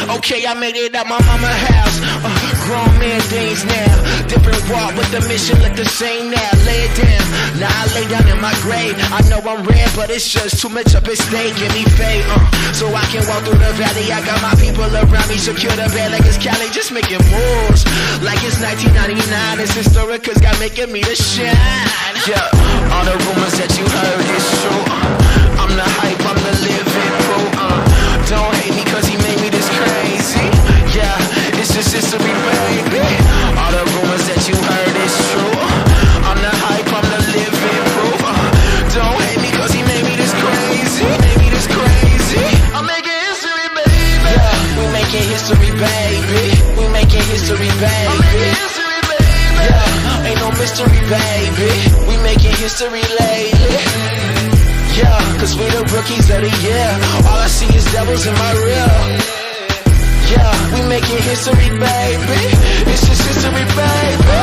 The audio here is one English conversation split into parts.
Okay, I made it out my mama's house. Grown man things now. Different walk with the mission, look the same now. Lay it down, now I lay down in my grave. I know I'm rare, but it's just too much up at stake. Give me faith, so I can walk through the valley. I got my people around me, secure the bed like it's Cali. Just making moves, like it's 1999. It's historic, cause God making me to shine. Yeah, all the rumors that you heard is true. I'm the hype, I'm the living proof. Don't hate me cause he made me this crazy. Yeah, it's just history, baby. All the rumors that you heard is true. I'm the hype, I'm the living proof. Don't hate me cause he made me this crazy. Made me this crazy. I'm making history, baby. Yeah, we making history, baby. We making history, baby. I'm making history, baby. Yeah, ain't no mystery, baby. We making history lately. Yeah, cause we the rookies of the year. All I see is devils in my rear. Yeah, we making history, baby. It's just history, baby.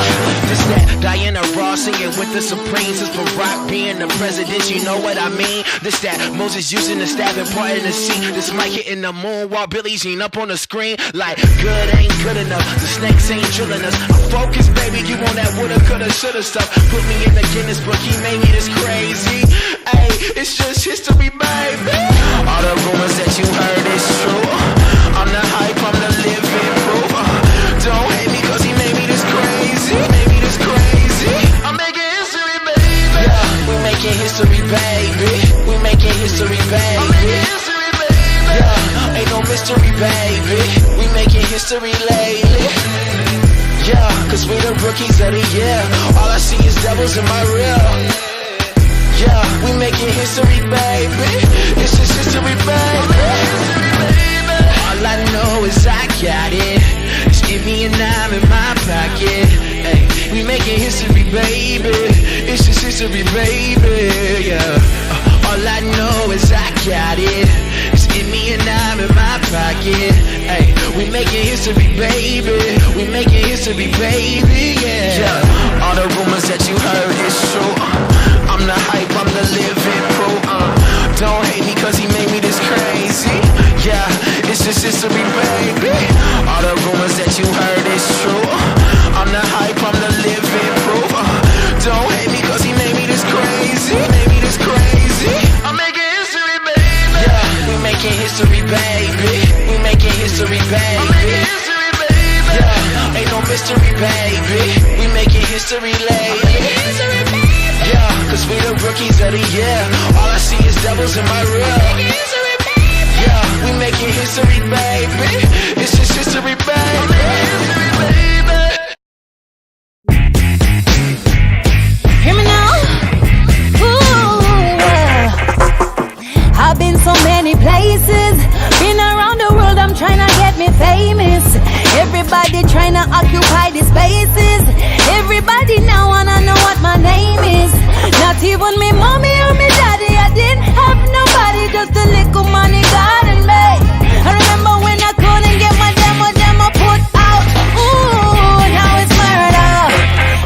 This that Diana Ross singing with the Supremes. It's for rock being the president, you know what I mean. This that Moses using the staff and parting the sea. This mic hitting the moon while Billie Jean up on the screen. Like good ain't good enough, the snakes ain't drilling us. I'm focused, baby, you want that woulda, coulda, shoulda stuff. Put me in the Guinness book, he made me this crazy. Hey, it's just history, baby. All the rumors that you heard is true. I'm the hype, I'm the living proof. Don't hate me cause he made me this crazy. Made me this crazy. I'm making history, baby. Yeah, we making history, baby. We making history, baby. I'm making history, baby. Yeah, ain't no mystery, baby. We making history lately. Yeah, cause we the rookies of the year. All I see is devils in my rear. Yeah, we making history, baby. It's just history, baby. All I know is I got it. Just give me a dime in my pocket. Hey, we making history, baby. It's just history, baby. Yeah. All I know is I got it. Just give me a dime in my pocket. Hey, we making history, baby. We making history, baby. Yeah. All the rumors that you heard is true. I'm the hype, I'm the living proof. Don't hate me cause he made me this crazy. Yeah, it's just history, baby. All the rumors that you heard is true. I'm the hype, I'm the living proof. Don't hate me cause he made me this crazy. Made me this crazy. I'm making history, baby. Yeah, we making history, baby. We making history, baby. I'm making history, baby. Yeah, ain't no mystery, baby. We making history lately. Yeah, cause we the rookies of the year. All I see is devils in my rear. Yeah, we making history, baby. It's just history, baby. Hear me now? Ooh, I've been so many places. Been around the world, I'm trying to get me famous. Everybody trying to occupy the spaces. Everybody now wanna know what my name is. Not even me mommy or me daddy. I didn't have nobody, just a little money God and me. I remember when I couldn't get my demo put out. Ooh, now it's murder.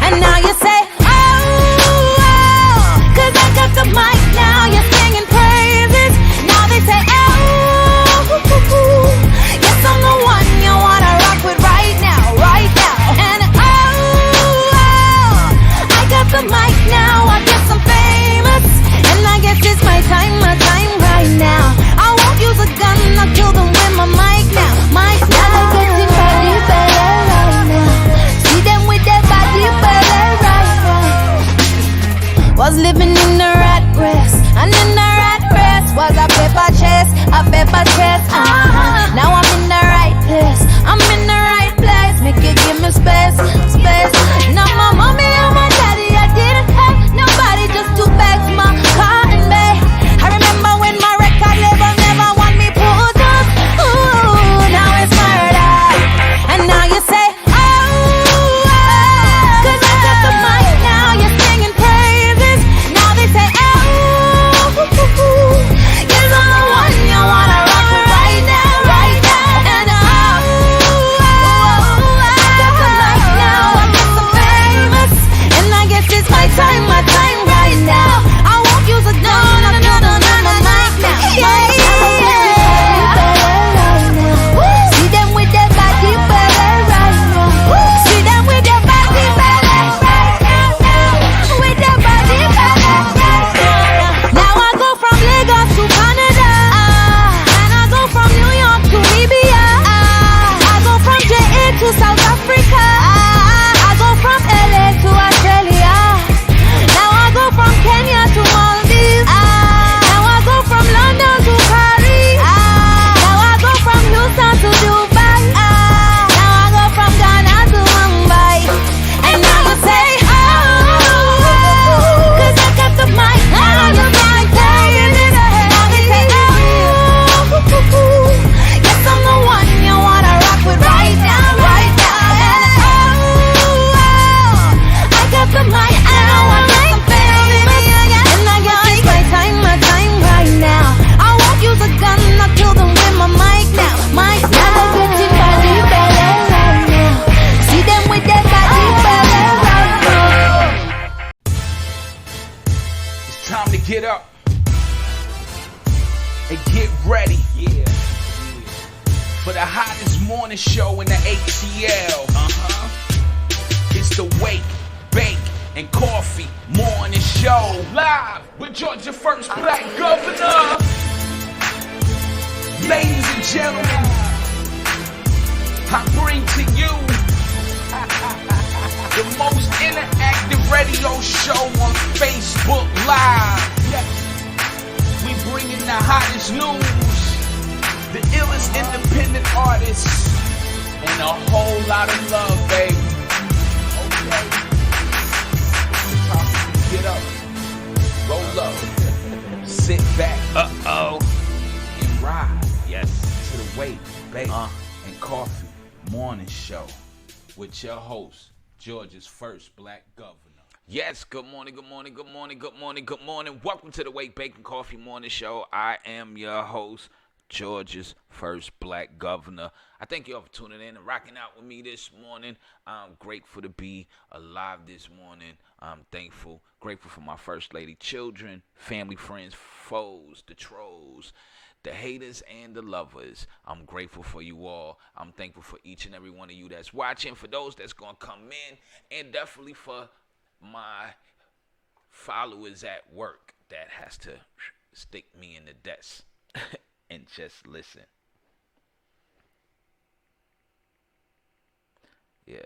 And now you say, oh, cause I got the mic now. You're singing praises. Now they say, oh, yes, I'm the one you wanna rock with right now, right now. And oh, I got the mic now. I guess I'm famous. And I guess it's my time right now. I won't use a gun, I'll kill them with my mic now. Mic now. Now they get body better right now. See them with their body better right now. Was living in the rat race, and in the rat race was a paper chase, a paper chase. Now I'm in the right place, I'm in the right place. Make it give me space, space. Now my mommy and my daddy, I didn't have nobody just to back my car and me. I remember when my record label never want me put up. Ooh, now it's murder. And now you say, oh, cause I got the mic now. You're singing praises. Now they say, oh, yes, I'm the one you wanna rock with right now, right now. And oh, I got the mic now. I guess I'm famous. Time to get up and get ready. Yeah. For the hottest morning show in the ATL. It's the Wake, Bake, and Coffee Morning Show. Live with Georgia First Black Governor. Ladies and gentlemen, I bring to you the most interactive radio show on Facebook Live. We bringing the hottest news, the illest independent artists, and a whole lot of love, baby. Okay. Get up, roll up, sit back, and ride. Yes, to the Wake, Bake, and Coffee Morning Show with your host, Georgia's First Black Governor. Yes, good morning, good morning, good morning, good morning, good morning. Welcome to the Wake, Bake, and Coffee Morning Show. I am your host, Georgia's First Black Governor. I thank you all for tuning in and rocking out with me this morning. I'm grateful to be alive this morning. I'm thankful, grateful for my First Lady, children, family, friends, foes, the trolls, the haters, and the lovers. I'm grateful for you all. I'm thankful for each and every one of you that's watching, for those that's going to come in, and definitely for my followers at work that has to stick me in the desk and just listen. Yes.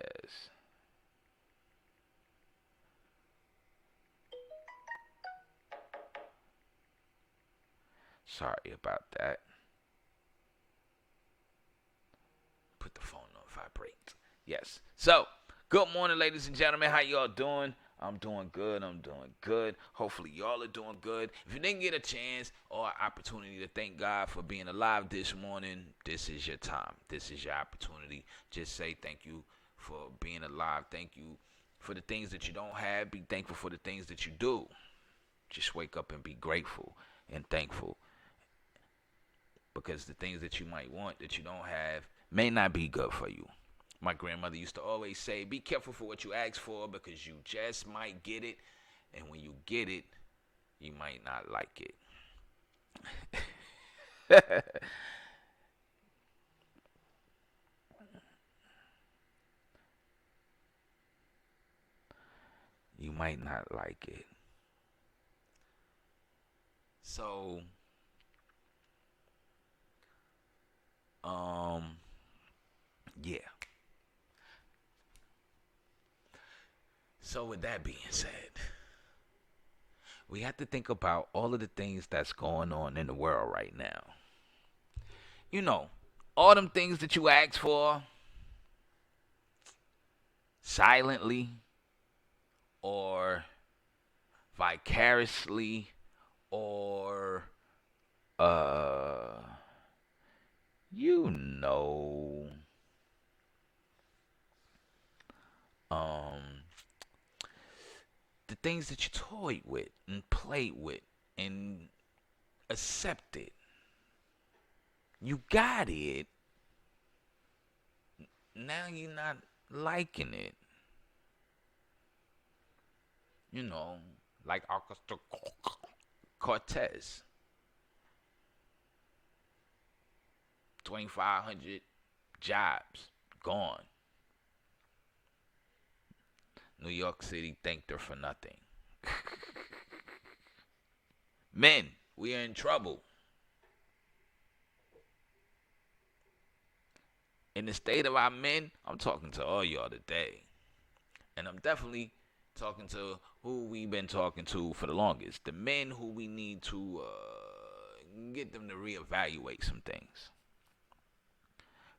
Sorry about that. Put the phone on vibrate. Yes. So, good morning, ladies and gentlemen. How y'all doing? I'm doing good. Hopefully, y'all are doing good. If you didn't get a chance or an opportunity to thank God for being alive this morning, this is your time. This is your opportunity. Just say thank you for being alive. Thank you for the things that you don't have. Be thankful for the things that you do. Just wake up and be grateful and thankful. Because the things that you might want that you don't have may not be good for you. My grandmother used to always say, be careful for what you ask for because you just might get it. And when you get it, you might not like it. You might not like it. So, yeah. So with that being said, we have to think about all of the things that's going on in the world right now. You know, all them things that you ask for silently or vicariously or you know, the things that you toyed with and played with and accepted. You got it. Now you're not liking it. You know, like Cortez. 2,500 jobs gone. New York City thanked her for nothing. Men, we are in trouble. In the state of our men, I'm talking to all y'all today. And I'm definitely talking to who we've been talking to for the longest. The men who we need to get them to reevaluate some things.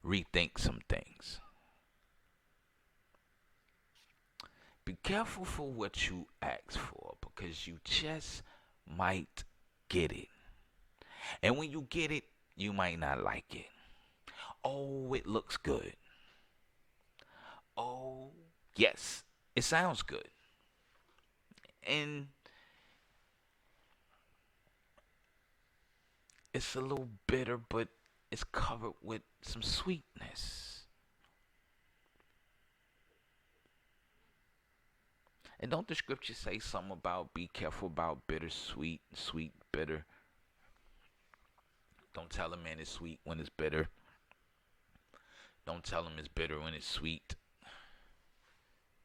Rethink some things. Be careful for what you ask for because you just might get it. And when you get it, you might not like it. Oh, it looks good. Oh, yes, it sounds good. And it's a little bitter, but it's covered with some sweetness. And don't the scripture say something about be careful about bitter, sweet, sweet, bitter? Don't tell a man it's sweet when it's bitter. Don't tell him it's bitter when it's sweet.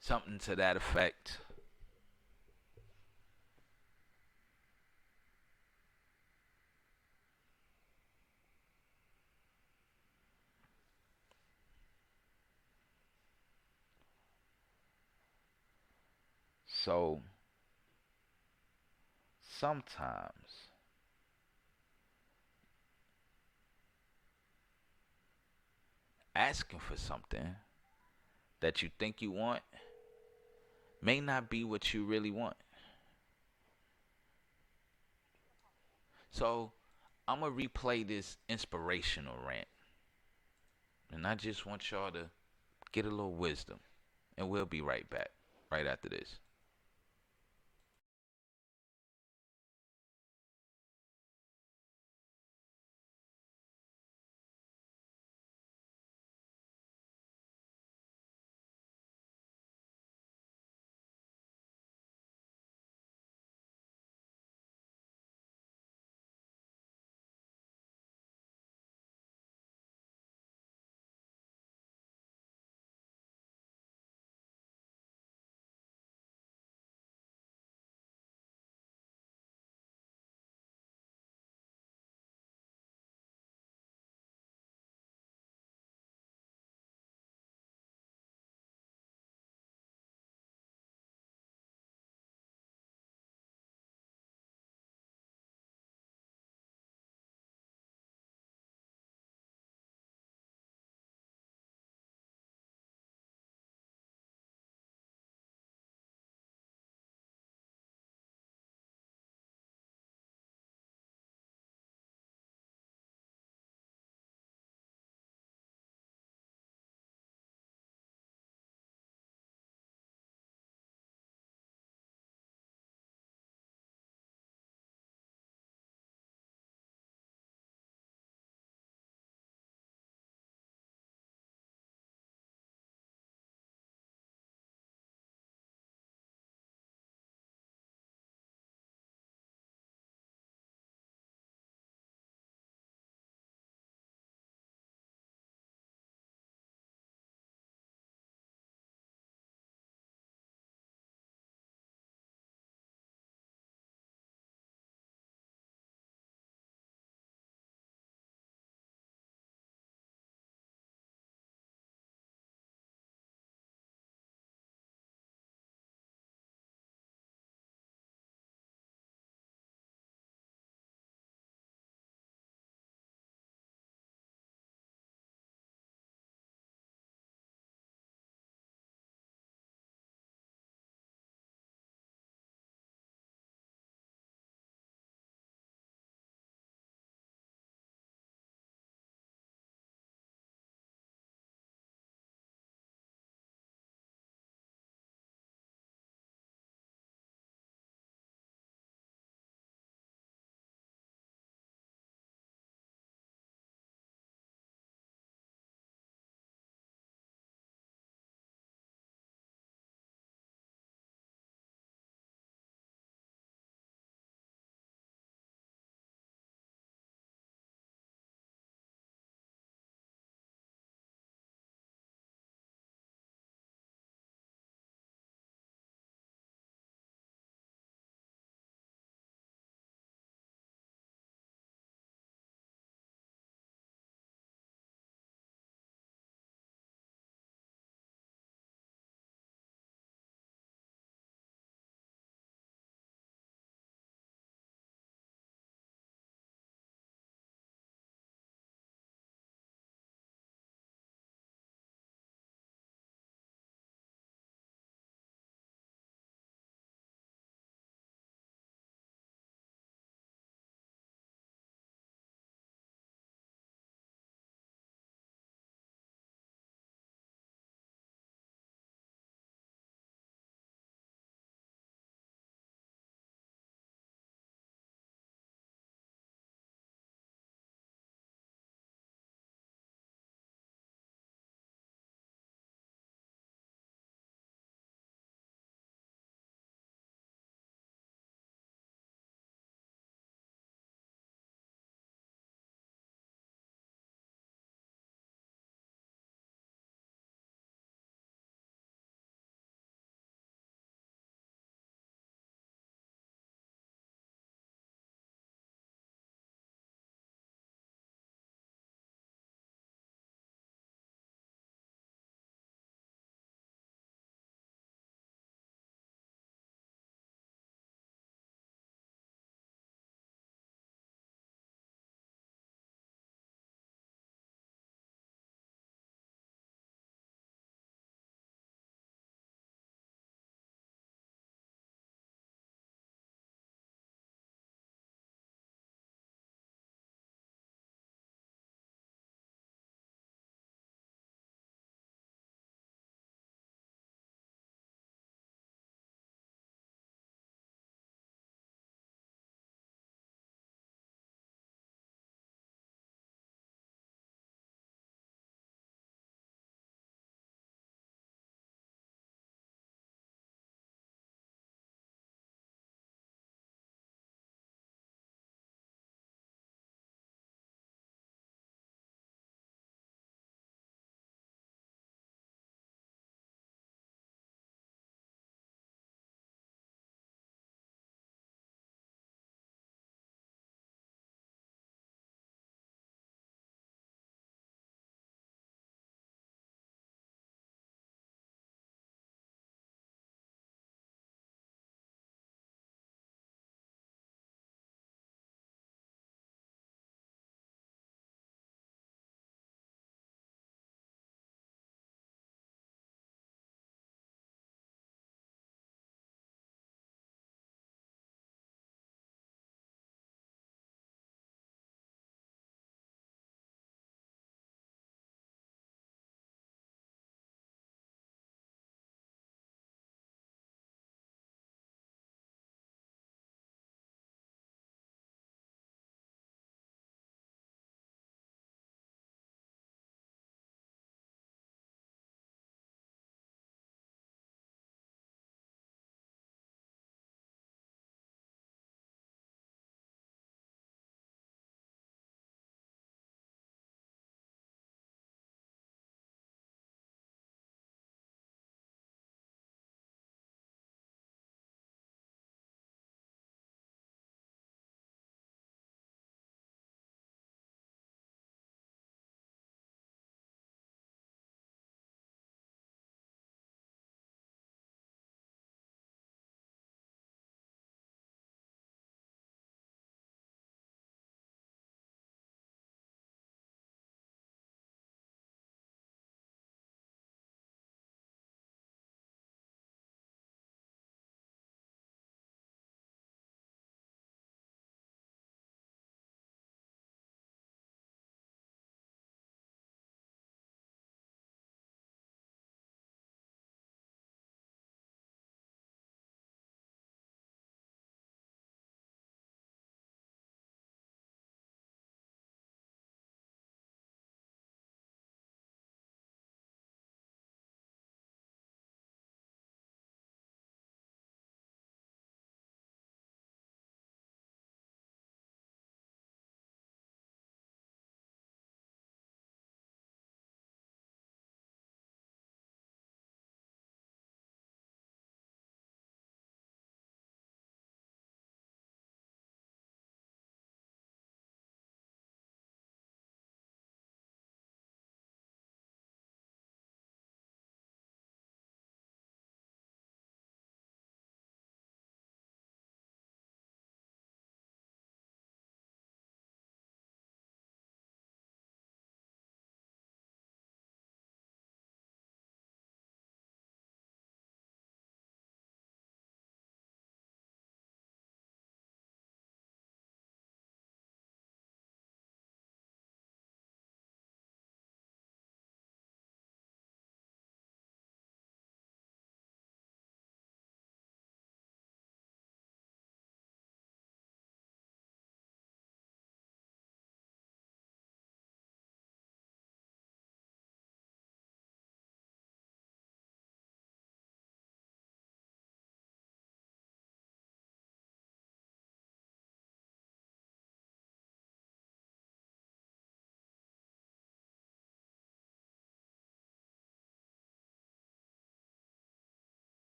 Something to that effect. So sometimes asking for something that you think you want may not be what you really want. So I'm going to replay this inspirational rant. And I just want y'all to get a little wisdom. And we'll be right back, right after this.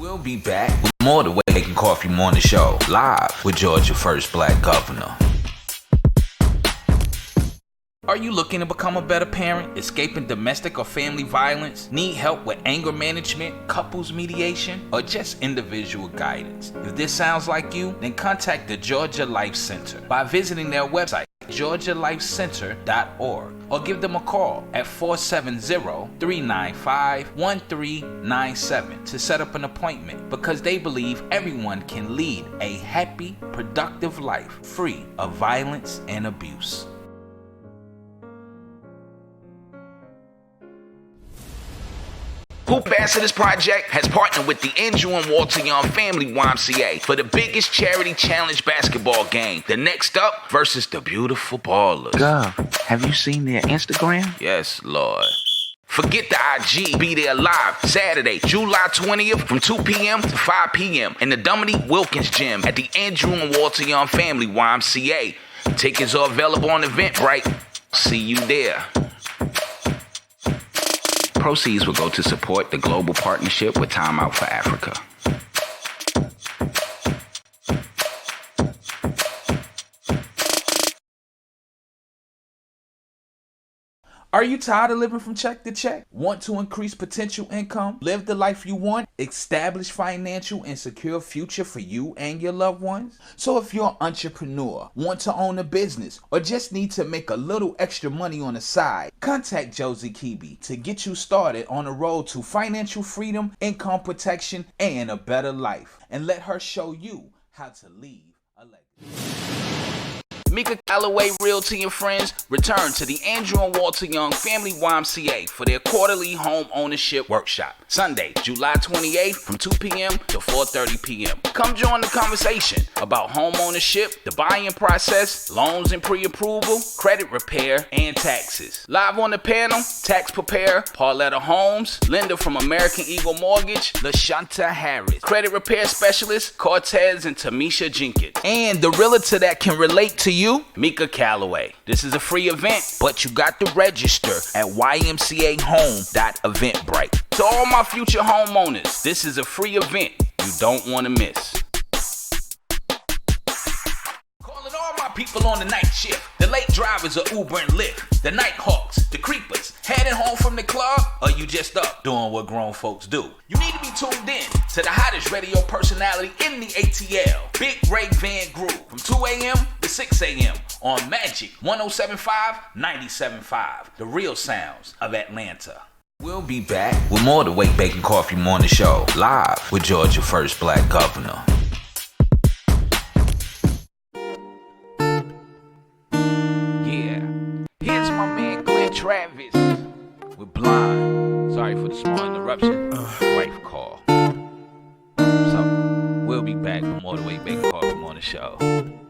We'll be back with more of the Wake and Coffee Morning Show, live with Georgia's first black governor. Are you looking to become a better parent, escaping domestic or family violence, need help with anger management, couples mediation, or just individual guidance? If this sounds like you, then contact the Georgia Life Center by visiting their website, georgialifecenter.org, or give them a call at 470-395-1397 to set up an appointment, because they believe everyone can lead a happy, productive life free of violence and abuse. Hoop Ambassadors Project has partnered with the Andrew and Walter Young Family YMCA for the biggest charity challenge basketball game. The Next Up versus the Beautiful Ballers. Gov, have you seen their Instagram? Yes, Lord. Forget the IG. Be there live Saturday, July 20th from 2 p.m. to 5 p.m. in the Dominique Wilkins Gym at the Andrew and Walter Young Family YMCA. Tickets are available on Eventbrite. See you there. Proceeds will go to support the global partnership with Time Out for Africa. Are you tired of living from check to check? Want to increase potential income? Live the life you want? Establish financial and secure future for you and your loved ones? So if you're an entrepreneur, want to own a business, or just need to make a little extra money on the side, contact Josie Kibi to get you started on the road to financial freedom, income protection, and a better life. And let her show you how to leave a legacy. Mika Calloway Realty and Friends return to the Andrew and Walter Young Family YMCA for their quarterly home ownership workshop. Sunday, July 28th from 2 p.m. to 4:30 p.m. Come join the conversation about home ownership, the buying process, loans and pre-approval, credit repair, and taxes. Live on the panel, tax preparer Pauletta Holmes, lender from American Eagle Mortgage, LaShanta Harris, credit repair specialist Cortez and Tamisha Jenkins, and the realtor that can relate to you, Mika Calloway. This is a free event, but you got to register at ymcahome.eventbrite. To all my future homeowners, this is a free event you don't want to miss. Calling all my people on the night shift, the late drivers of Uber and Lyft, the night hawks, the creepers, heading home from the club, or you just up doing what grown folks do. You need to be tuned in to the hottest radio personality in the ATL, Big Ray Van Groove, from 2 a.m. to 6 a.m. on Magic 107.5, 97.5, the real sounds of Atlanta. We'll be back with more of the WakeBake and Coffee Morning Show, live with Georgia's first black governor. Yeah, here's my man Glenn Travis with Blind. Sorry for the small interruption. Wife call. So, we'll be back with more of the WakeBake and Coffee Morning Show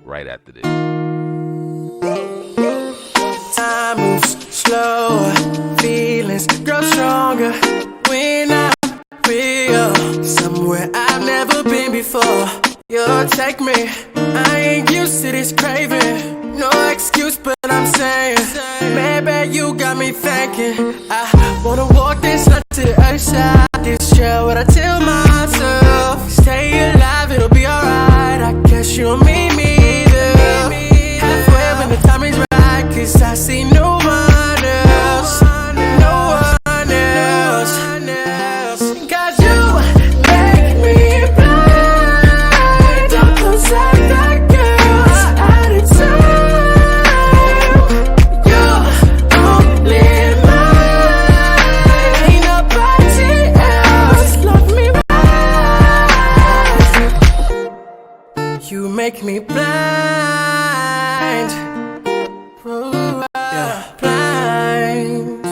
right after this. Time moves slower, feelings grow stronger when I'm real. Somewhere I've never been before. You'll take me, I ain't used to this craving. No excuse, but I'm saying, maybe you got me thinking. I wanna walk this night to the other side. This year, what I tell myself, stay alive, it'll be alright. I guess you'll meet me there, halfway when the time is right. Cause I see no one else, no one else. Cause you make me blind. Don't lose sight that girl's out of time. You're only mine. Ain't nobody else love me right. You make me blind. Blind.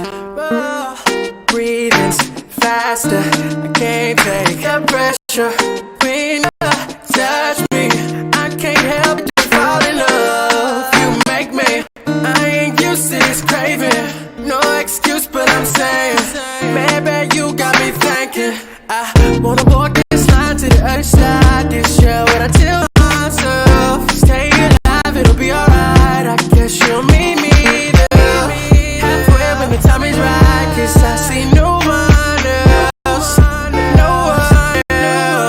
Breathing's faster. I can't take the pressure. When you touch me, I can't help but fall in love. You make me, I ain't used to this craving. No excuse, but I'm saying, maybe you got me thinking. I wanna walk this line to the other side. This year, what I tell myself, stay alive, it'll be alright. I guess you'll meet me there, halfway when the time is right. Cause I see no one else, no one else.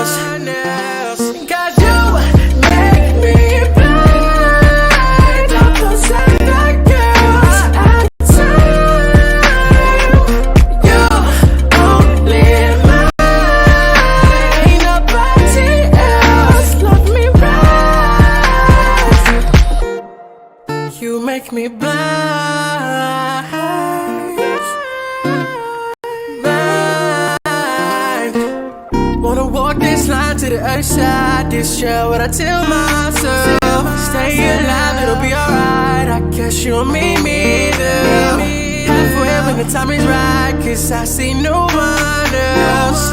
slide to the other side. This year, what I tell myself. Stay alive, it'll be alright. I guess you'll meet me there. Halfway when the time is right. Cause I see no one else.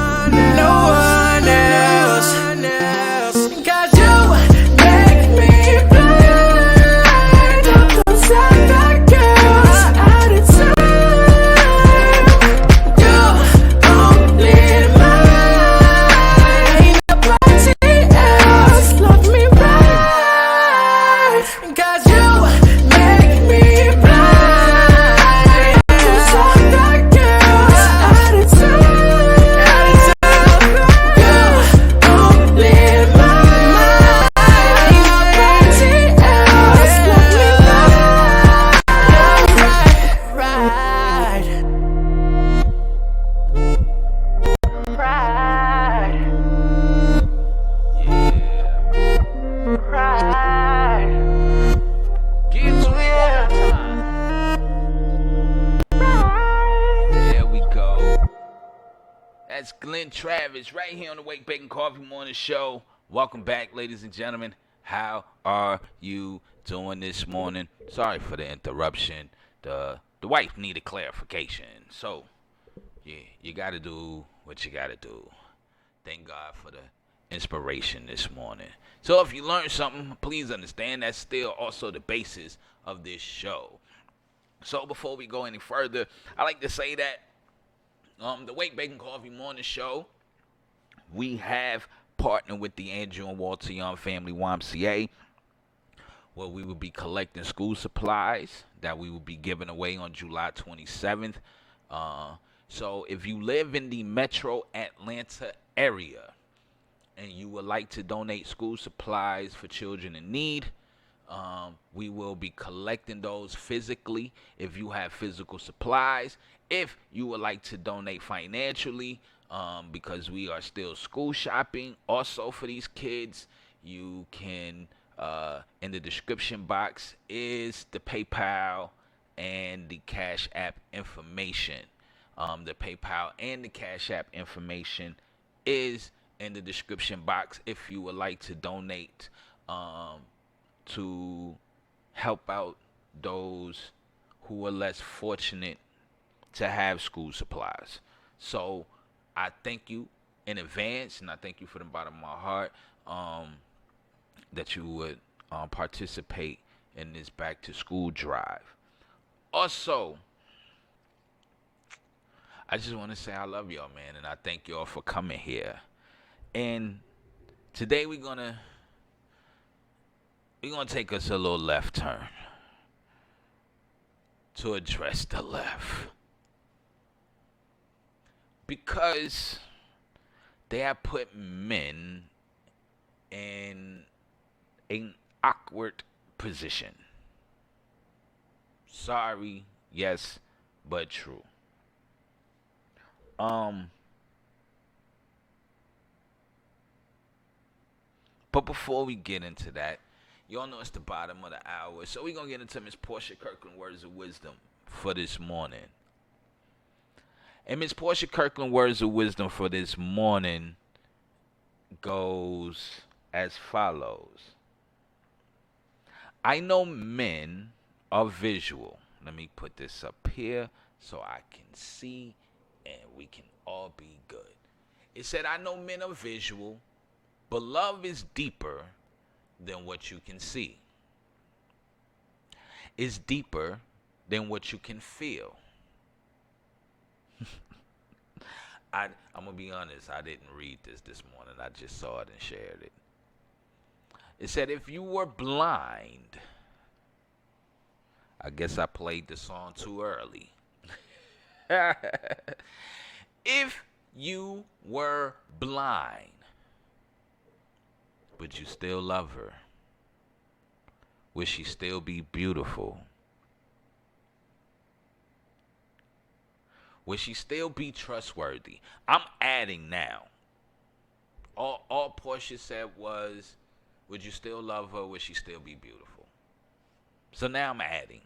No one else. Cause you make me blind. Up those other girls out of time. You only mine. Nobody else love me right. Cause you make me blind. Those other girls out of time. You only mine. Nobody else love me right. Right. Right. Give to me one time. There we go. That's Glenn Travis right here on the Wake Bake and Coffee Morning Show. Welcome back, ladies and gentlemen. How are you doing this morning? Sorry for the interruption. The wife needed clarification. So, yeah, you got to do what you got to do. Thank God for the inspiration this morning. So if you learned something, please understand that's still also the basis of this show. So before we go any further, I like to say that the Wake Bake and Coffee Morning Show, we have partnered with the Andrew and Walter Young Family YMCA, where we will be collecting school supplies that we will be giving away on July 27th. So if you live in the metro Atlanta area and you would like to donate school supplies for children in need, we will be collecting those physically if you have physical supplies. If you would like to donate financially, because we are still school shopping also for these kids, you can, in the description box is the PayPal and the Cash App information. The PayPal and the Cash App information is in the description box if you would like to donate to help out those who are less fortunate to have school supplies. So I thank you in advance, and I thank you from the bottom of my heart that you would participate in this back to school drive. Also, I just want to say I love y'all, man, and I thank y'all for coming here. And today we're gonna take us a little left turn to address the left, because they have put men in an awkward position. Sorry, yes, but true. But before we get into that, y'all know it's the bottom of the hour, so we're going to get into Miss Portia Kirkland words of wisdom for this morning. And Miss Portia Kirkland words of wisdom for this morning goes as follows. I know men are visual. Let me put this up here so I can see and we can all be good. It said, I know men are visual, but love is deeper than what you can see. It's deeper than what you can feel. I'm going to be honest, I didn't read this morning. I just saw it and shared it. It said, if you were blind, I guess I played the song too early. If you were blind, would you still love her? Would she still be beautiful? Would she still be trustworthy? I'm adding now. All Portia said was, would you still love her? Would she still be beautiful? So now I'm adding,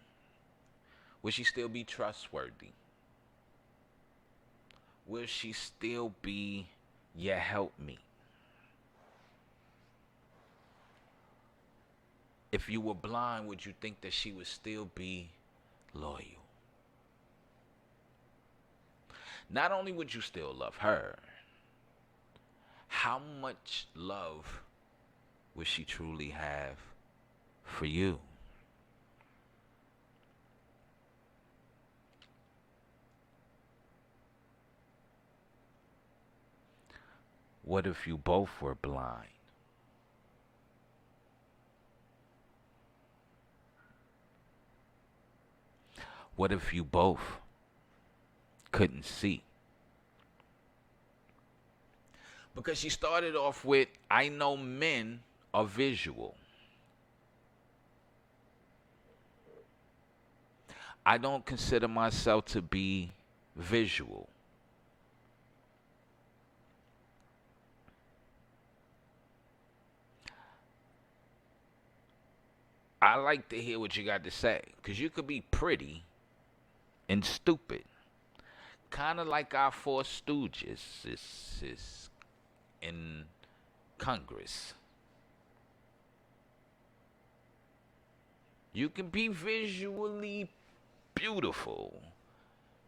would she still be trustworthy? Will she still be your helpmeet? If you were blind, would you think that she would still be loyal? Not only would you still love her, how much love would she truly have for you? What if you both were blind? What if you both couldn't see? Because she started off with, I know men are visual. I don't consider myself to be visual. I like to hear what you got to say, because you could be pretty and stupid. Kind of like our four stooges is in Congress. You can be visually beautiful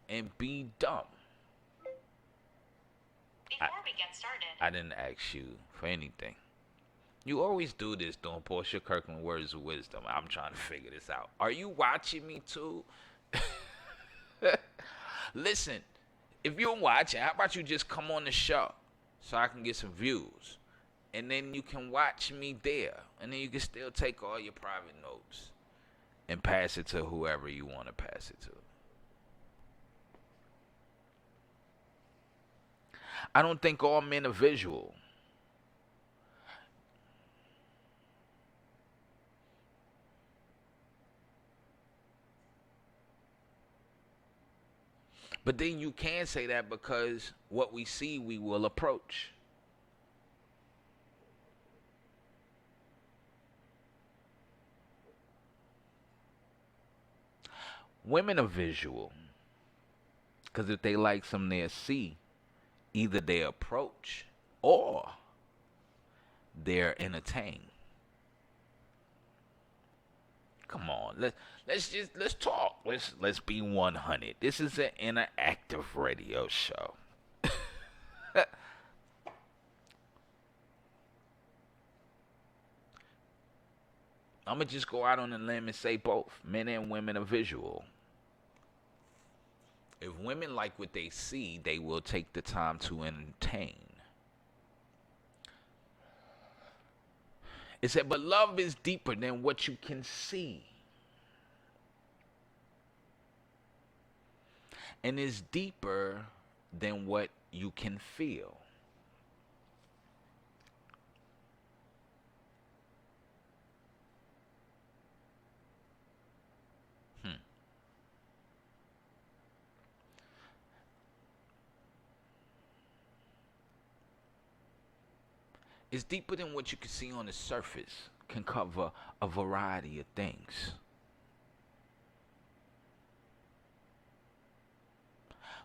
and be dumb. Before we get started, I didn't ask you for anything. You always do this during Portia Kirkland Words of Wisdom. I'm trying to figure this out. Are you watching me too? Listen, if you're watching, how about you just come on the show so I can get some views? And then you can watch me there. And then you can still take all your private notes and pass it to whoever you want to pass it to. I don't think all men are visual. But then you can say that because what we see, we will approach. Women are visual. Because if they like something they see, either they approach or they're entertained. Come on, let's talk. Let's be 100. This is an interactive radio show. I'm gonna just go out on a limb and say both men and women are visual. If women like what they see, they will take the time to entertain. It said, but love is deeper than what you can see. And is deeper than what you can feel. It's deeper than what you can see on the surface. Can cover a variety of things.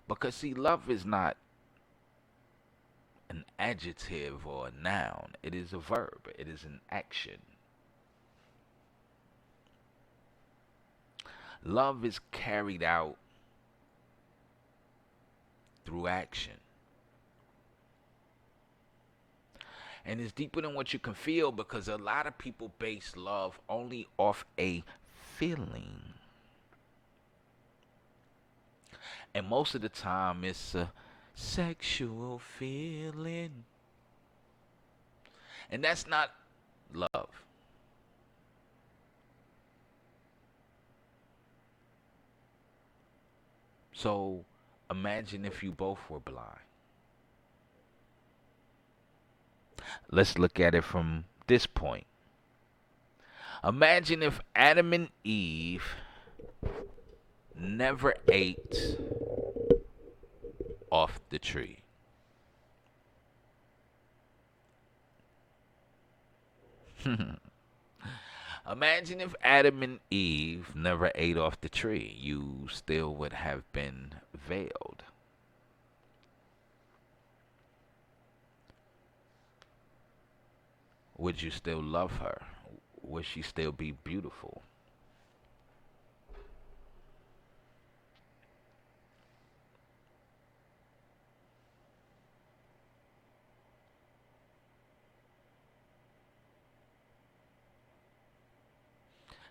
Because see, love is not an adjective or a noun. It is a verb. It is an action. Love is carried out through action. And it's deeper than what you can feel, because a lot of people base love only off a feeling. And most of the time it's a sexual feeling. And that's not love. So imagine if you both were blind. Let's look at it from this point. Imagine if Adam and Eve never ate off the tree. Imagine if Adam and Eve never ate off the tree. You still would have been veiled. Would you still love her? will she still be beautiful?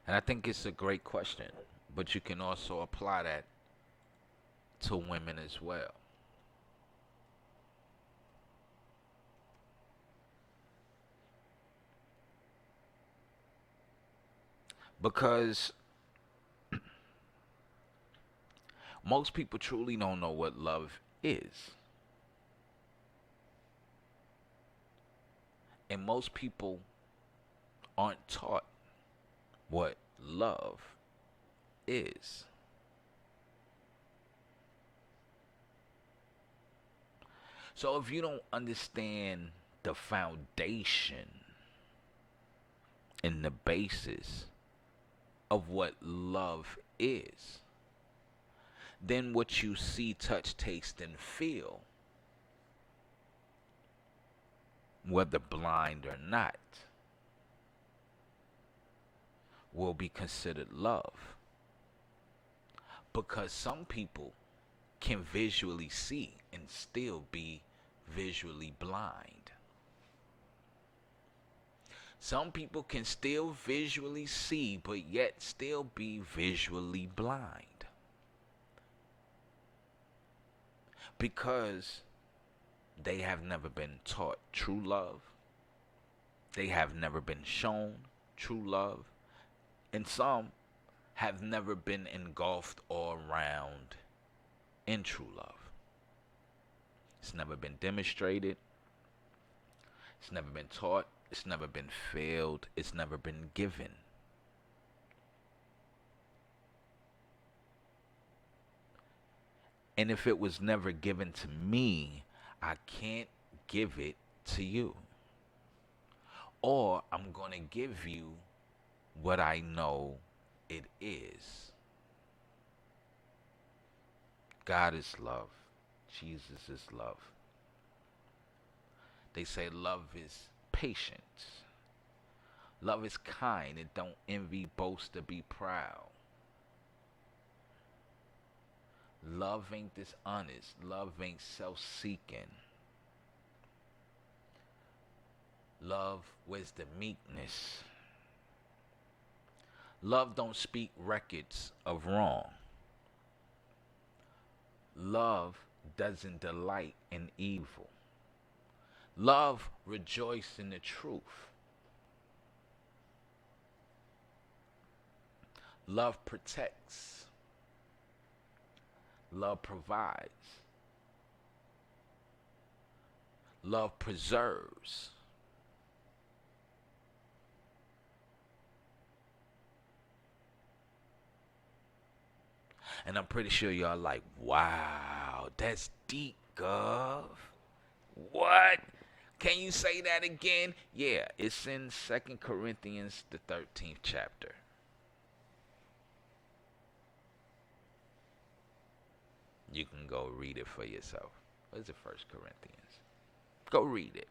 And I think it's a great question, but you can also apply that to women as well. Because most people truly don't know what love is. And most people aren't taught what love is. So if you don't understand the foundation and the basis of what love is, then what you see, touch, taste, and feel, whether blind or not, will be considered love. Because some people can visually see and still be visually blind. Some people can still visually see but yet still be visually blind. Because they have never been taught true love. They have never been shown true love. And some have never been engulfed or around in true love. It's never been demonstrated. It's never been taught. It's never been felt. It's never been given. And if it was never given to me, I can't give it to you. Or I'm going to give you what I know it is. God is love. Jesus is love. They say love is patient. Love is kind. It don't envy, boast, or be proud. Love ain't dishonest. Love ain't self-seeking. Love was the meekness. Love don't speak records of wrong. Love doesn't delight in evil. Love rejoices in the truth. Love protects. Love provides. Love preserves. And I'm pretty sure y'all like, wow, that's deep, Gov. What? Can you say that again? Yeah, it's in 2 Corinthians, the 13th chapter. You can go read it for yourself. What is it, 1 Corinthians? Go read it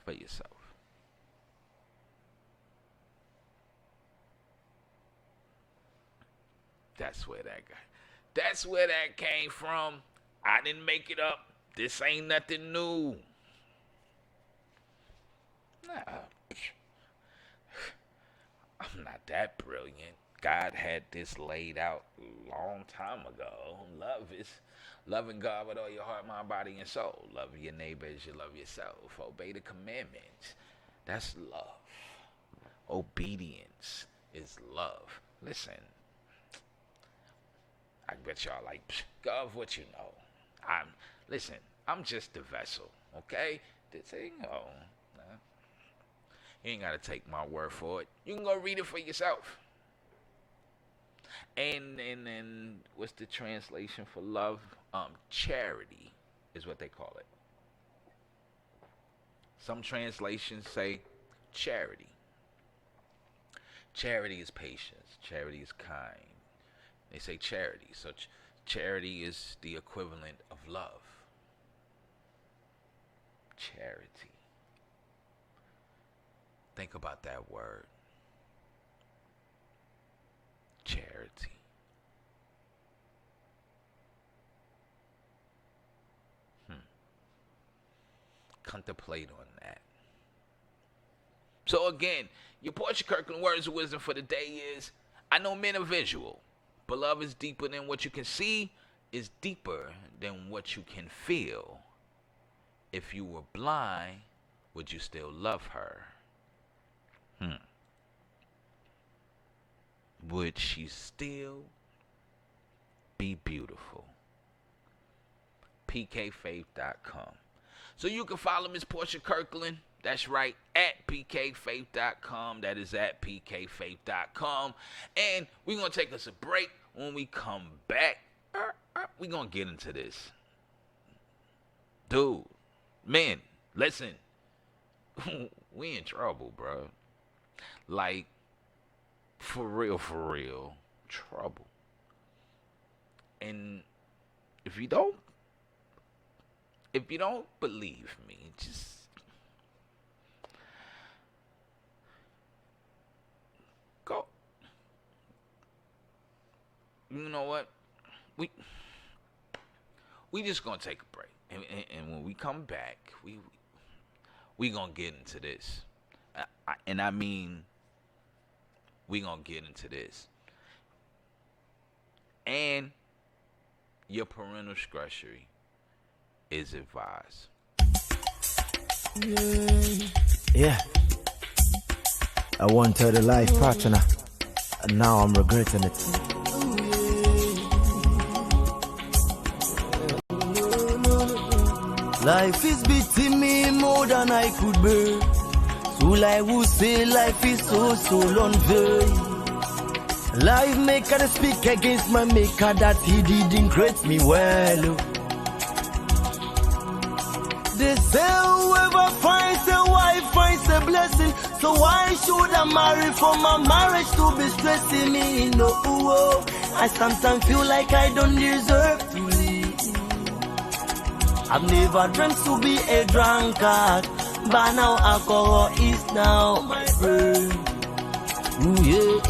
for yourself. That's where that came from. I didn't make it up. This ain't nothing new. Nah. I'm not that brilliant. God had this laid out a long time ago. Love is loving God with all your heart, mind, body, and soul. Love your neighbor as you love yourself. Obey the commandments. That's love. Obedience is love. Listen, I bet y'all like, God, what you know? I'm just the vessel, okay? This thing, you ain't gotta take my word for it. You can go read it for yourself. And what's the translation for love? Charity is what they call it. Some translations say charity. Charity is patience. Charity is kind. They say charity. So charity is the equivalent of love. Charity. Think about that word. Charity. Contemplate on that. So again, your Portia Kirkland words of wisdom for the day is, I know men are visual, but love is deeper than what you can see, is deeper than what you can feel. If you were blind, would you still love her? Would she still be beautiful? pkfaith.com. So you can follow Miss Portia Kirkland. That's right, at pkfaith.com. That is at pkfaith.com. And we're going to take us a break. When we come back, we're going to get into this. Dude, man, listen. We in trouble, bro. Like, for real, trouble. And if you don't believe me, just go. You know what? We just gonna take a break, and when we come back, we gonna get into this, and I mean, we gonna get into this, and your parental discretion is advised. Yeah. I wanted a life partner, and now I'm regretting it. Life is beating me more than I could bear. So I would say life is so unfair. Life maker to speak against my maker that he didn't create me well. They say whoever finds a wife finds a blessing. So why should I marry for my marriage to be stressing me? No, I sometimes feel like I don't deserve to live. I've never dreamt to be a drunkard, but now alcohol is now my friend. Ooh, yeah.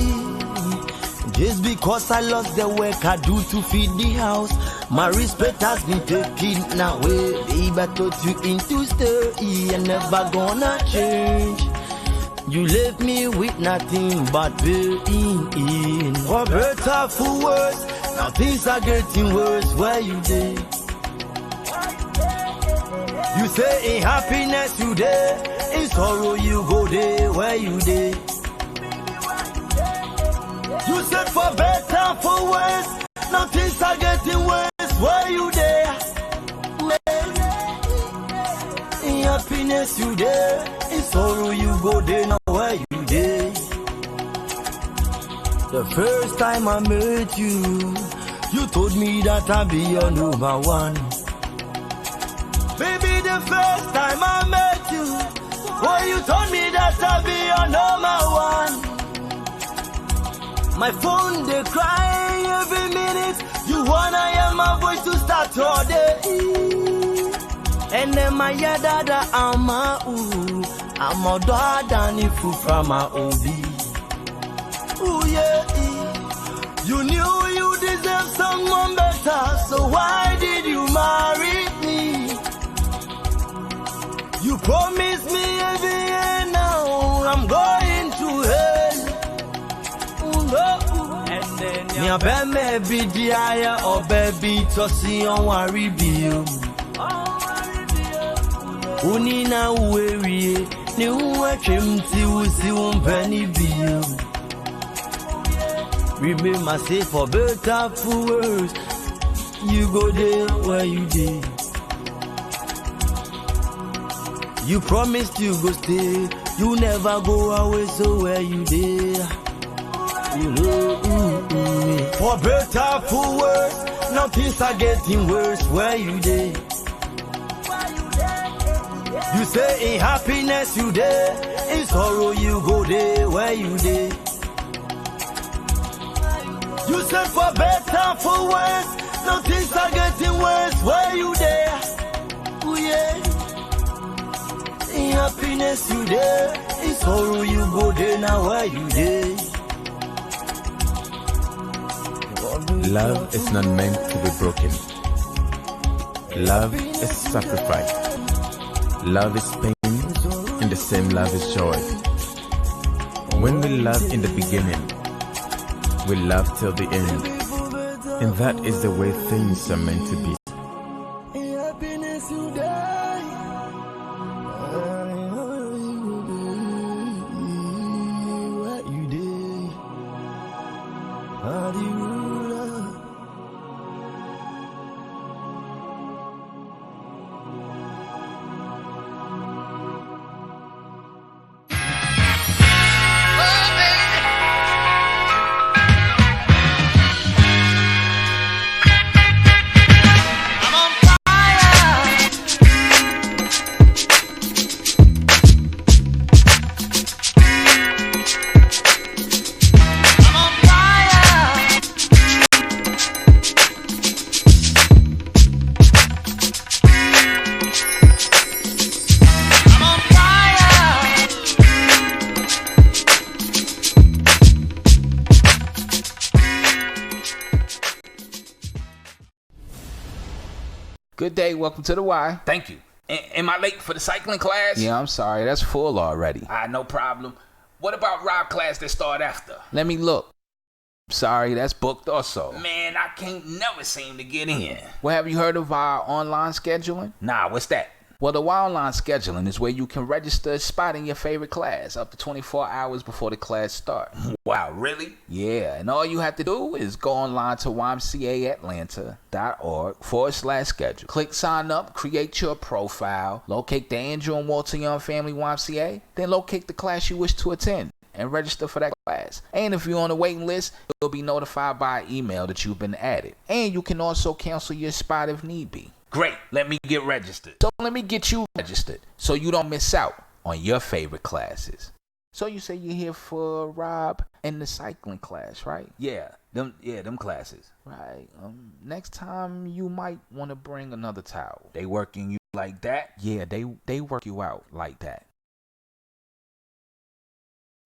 Just because I lost the work I do to feed the house, my respect has been taken away. Babe, I taught you into story, you're never gonna change. You left me with nothing but pain. For better, for worse, now things are getting worse. Where you did? You say in happiness you there, in sorrow you go there. Where you there? You said for better, for worse, now things are getting worse. Where you there? In happiness you there, in sorrow you go there. Now where you there? The first time I met you, you told me that I'd be your number one. Baby, the first time I met you, well, you told me that I'd be your number one. My phone, they cry every minute. You wanna hear my voice to start your day. And then my dada, I'm a dada, if you from my OB. Ooh, yeah. You knew you deserved someone better, so why did you marry me? You promised me every year now, I'm going to hell. And then your baby be the higher or baby to see on worry bill. Unina weary, new watching to see penny bill. Remember, say for better, for worse, you go there where you did. You promised you go stay, you never go away, so where you there? For better, for worse, now things are getting worse. Where you there? You say in happiness you there, in sorrow you go there. Where you there? You said for better, for worse, now things are getting worse. Where you there? Ooh, yeah. In happiness happiness you there. It's sorrow you go there, now why you there? Love is not meant to be broken. Love is sacrifice. Love is pain, and the same love is joy. When we love in the beginning, we love till the end. And that is the way things are meant to be. Happiness you die. Why you there? How do you love? Good day, welcome to the Y. Thank you. Am I late for the cycling class? Yeah, I'm sorry, that's full already. No problem. What about Rob class that start after? Let me look. Sorry, that's booked also. Man, I can't never seem to get in. Well, have you heard of our online scheduling? Nah, what's that? Well, the Y online scheduling is where you can register a spot in your favorite class up to 24 hours before the class starts. Wow, really? Yeah, and all you have to do is go online to ymcaatlanta.org/schedule. Click sign up, create your profile, locate the Andrew and Walter Young Family YMCA, then locate the class you wish to attend and register for that class. And if you're on the waiting list, you'll be notified by email that you've been added. And you can also cancel your spot if need be. Great, let me get registered. So let me get you registered so you don't miss out on your favorite classes. So you say you're here for Rob and the cycling class, right? Yeah, them classes. Right. Next time you might want to bring another towel. They working you like that? Yeah, they work you out like that.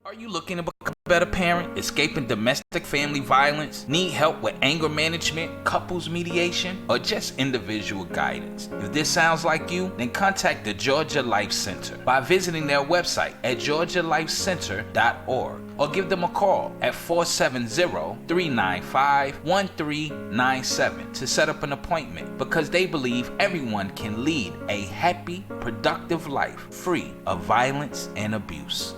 Are you looking to become a better parent, escaping domestic family violence, need help with anger management, couples mediation, or just individual guidance? If this sounds like you, then contact the Georgia Life Center by visiting their website at georgialifecenter.org or give them a call at 470-395-1397 to set up an appointment, because they believe everyone can lead a happy, productive life free of violence and abuse.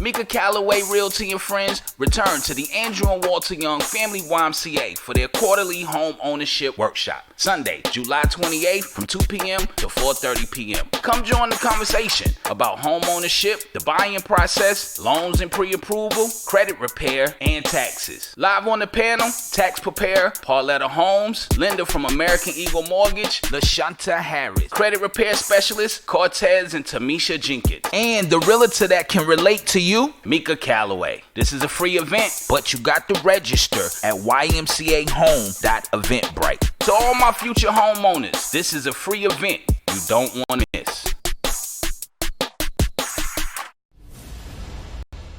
Mika Calloway Realty and Friends return to the Andrew and Walter Young Family YMCA for their quarterly home ownership workshop. Sunday, July 28th from 2 p.m. to 4:30 p.m. Come join the conversation about home ownership, the buying process, loans and pre-approval, credit repair, and taxes. Live on the panel, tax preparer Pauletta Holmes, lender from American Eagle Mortgage, LaShanta Harris, credit repair specialist Cortez and Tamisha Jenkins, and the realtor that can relate to you, Mika Calloway. This is a free event, but you got to register at ymcahome.eventbrite. To all my future homeowners, this is a free event you don't want to miss.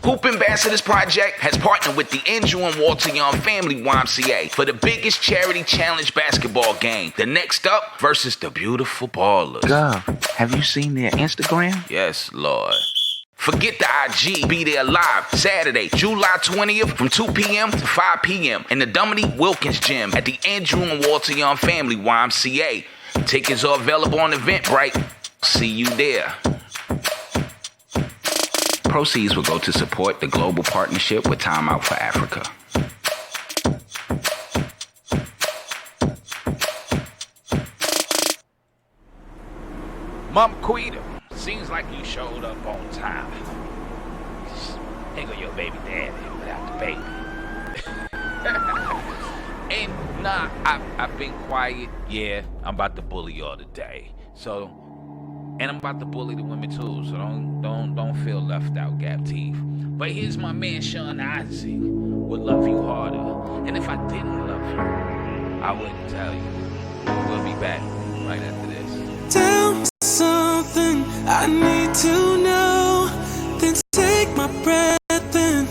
Hoop Ambassadors Project has partnered with the Andrew and Walter Young Family YMCA for the biggest charity challenge basketball game. The Next Up versus the Beautiful Ballers. Gov, have you seen their Instagram? Yes, Lord. Forget the IG. Be there live Saturday, July 20th from 2 p.m. to 5 p.m. in the Dominique Wilkins Gym at the Andrew and Walter Young Family YMCA. Tickets are available on Eventbrite. See you there. Proceeds will go to support the global partnership with Time Out for Africa. Mom Quita, seems like you showed up on time. Here go your baby daddy without the baby. And nah, I've been quiet. Yeah, I'm about to bully y'all today. And I'm about to bully the women too, so don't feel left out, Gap Teeth. But here's my man Sean Isaac would love you harder. And if I didn't love you, I wouldn't tell you. We'll be back right after this. Tell me something I need to know. Then take my breath and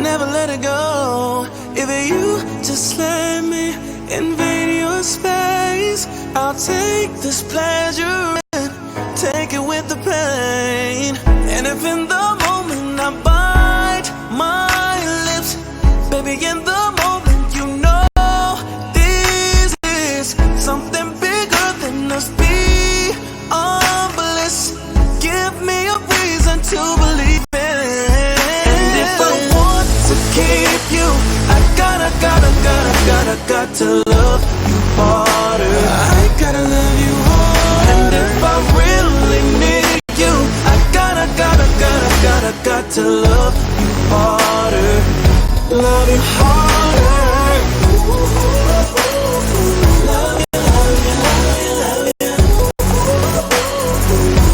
never let it go. If you just let me invade your space, I'll take this pleasure and take it with the pain. And if in the moment I bite my lips, baby, in the moment you know this is something bigger than us beyond bliss. Give me a reason to believe in. And if I want to keep you, I got to love you harder. I gotta love you harder. And if I really need you, I got to love you harder. Love you harder. Love you, love you, love you, love you.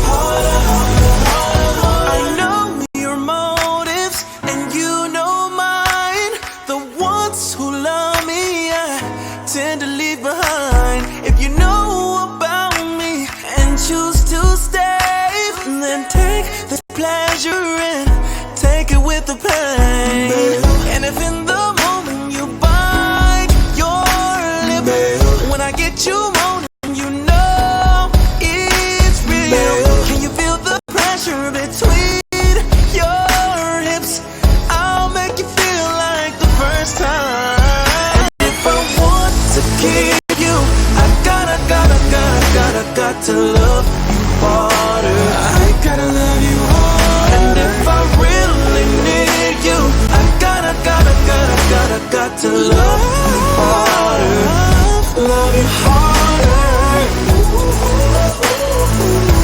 Harder, harder, harder. I know your motives and you know mine. The ones who love me, I tend to leave behind. If you know about me and choose to stay, then take the pleasure and take it with the pain. And if in the moment you bite your lip, when I get you moaning, you know it's real. Can you feel the pressure between your hips? I'll make you feel like the first time. And if I want to keep you, I got to love you harder. I gotta love you harder. And if I really need you, I got to love you harder. Love you harder.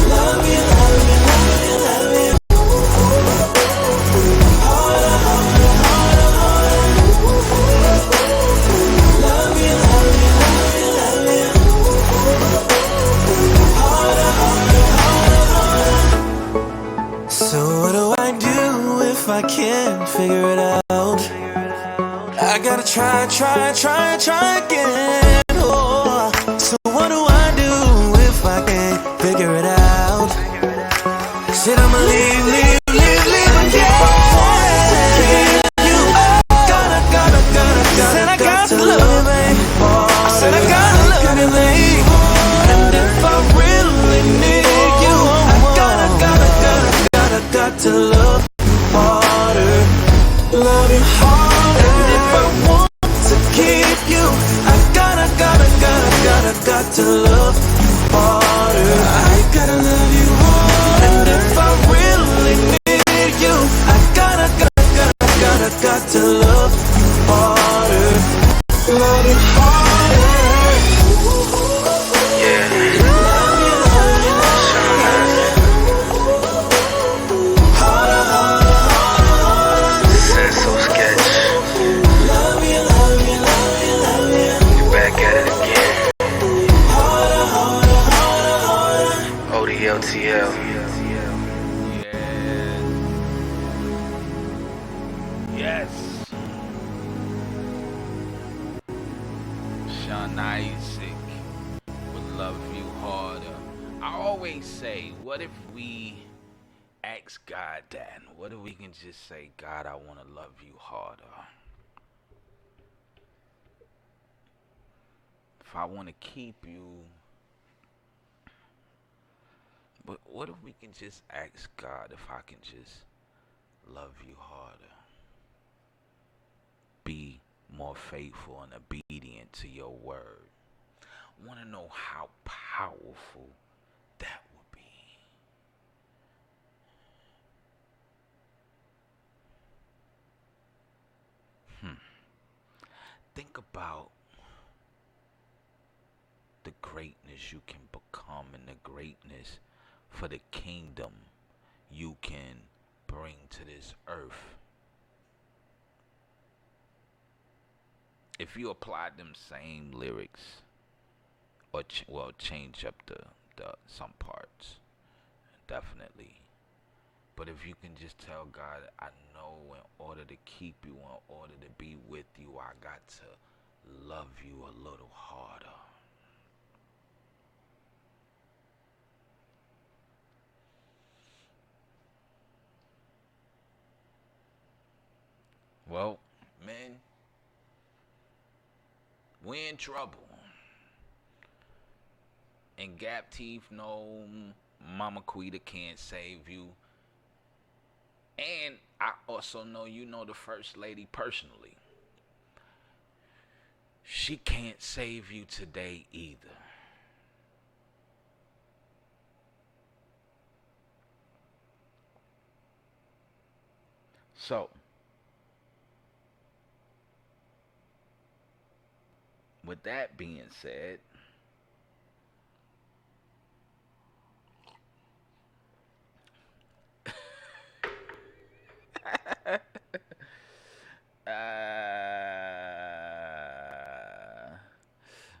Love you, love you, love you, love you. Harder, harder, harder, harder. Love you, love you, love you, love you. Harder, harder, harder, harder. So what do I do if I can't figure it out? I gotta try again. Oh, so what do I do if I can't figure it out? Said I'ma leave again. You said I gotta love you, babe. I said I gotta love you, babe. And if I really need you, I got to love you harder. Love you harder. And if I want to keep you, I got to love you harder. I gotta love you harder. And if I really need you, I got to love you harder. Love you harder. Yeah. Love you, love you, love you. Harder, harder, harder. Sounds so sketch. Love you, love you, love you, love you. You back at it again. Harder, harder, harder, harder. ODLTL. Yes. Sean Isaac would love you harder. I always say, what if we ask God that? What if we can just say, God, I want to love you harder? If I want to keep you, but what if we can just ask God if I can just love you harder? Be more faithful and obedient to your word. Want to know how powerful that would be. Think about the greatness you can become and the greatness for the kingdom you can bring to this earth. If you applied them same lyrics, or change up the some parts, definitely. But if you can just tell God, I know in order to keep you, in order to be with you, I got to love you a little harder. Well, men, we in trouble. And Gap Teeth, no, Mama Quita can't save you. And I also know you know the First Lady personally. She can't save you today either. So, with that being said,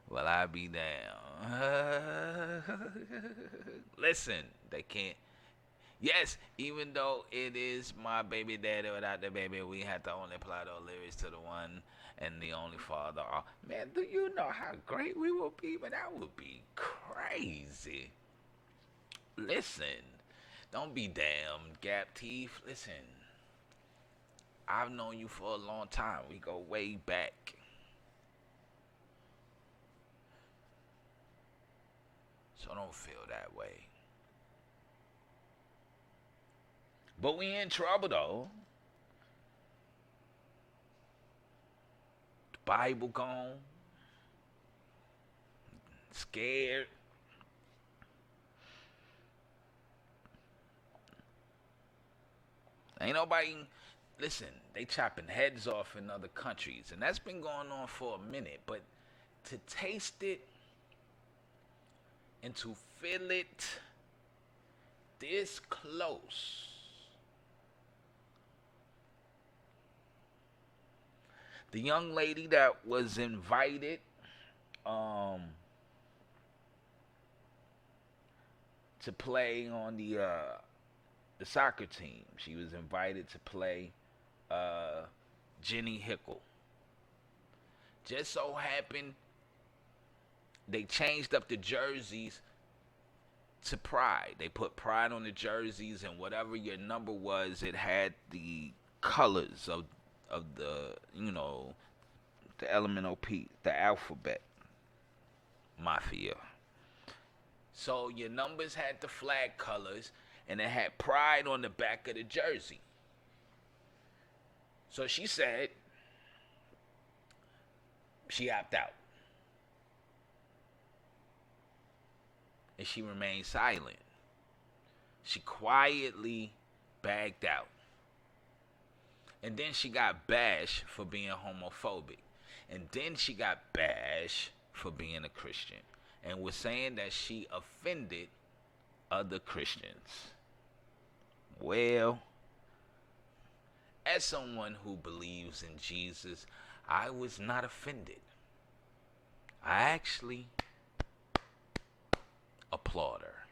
well, I be down. Listen, they can't. Yes, even though it is my baby daddy without the baby, we have to only apply those lyrics to the one and the only father. Man, do you know how great we will be? But that would be crazy. Listen, don't be damned, Gap Teeth. Listen, I've known you for a long time. We go way back. So don't feel that way. But we in trouble though. The Bible gone. Scared. Ain't nobody, listen, they chopping heads off in other countries. And that's been going on for a minute. But to taste it and to feel it this close, the young lady that was invited to play on the soccer team. She was invited to play Jenny Hickle. Just so happened they changed up the jerseys to Pride. They put Pride on the jerseys, and whatever your number was, it had the colors of the, you know, the elemental P, the alphabet. Mafia. So your numbers had the flag colors, and it had Pride on the back of the jersey. So she said she opted out. And she remained silent. She quietly bagged out. And then she got bashed for being homophobic. And then she got bashed for being a Christian. And was saying that she offended other Christians. Well, as someone who believes in Jesus, I was not offended. I actually applaud her.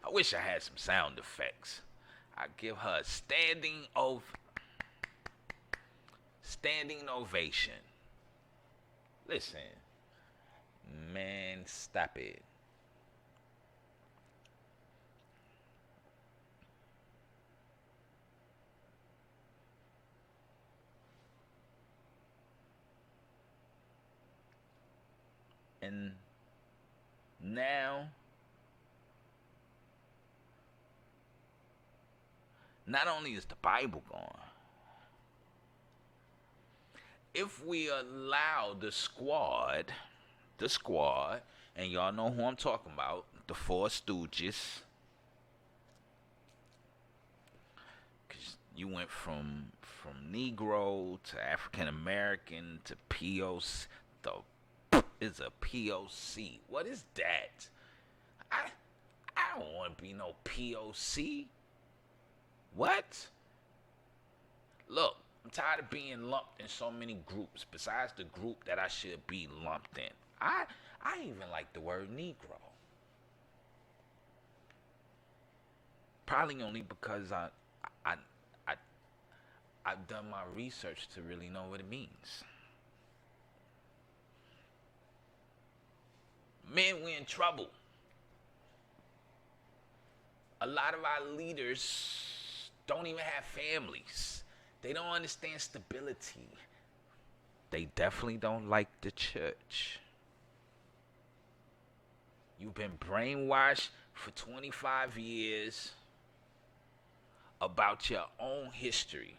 I wish I had some sound effects. I give her a standing ovation. Listen, man, stop it. And now, not only is the Bible gone, if we allow the squad, and y'all know who I'm talking about, the Four Stooges, because you went from Negro to African American to POC. Is a POC. What is that? I don't want to be no POC. What? Look, I'm tired of being lumped in so many groups besides the group that I should be lumped in. I even like the word Negro. Probably only because I've done my research to really know what it means. Men, we're in trouble. A lot of our leaders don't even have families. They don't understand stability. They definitely don't like the church. You've been brainwashed for 25 years about your own history.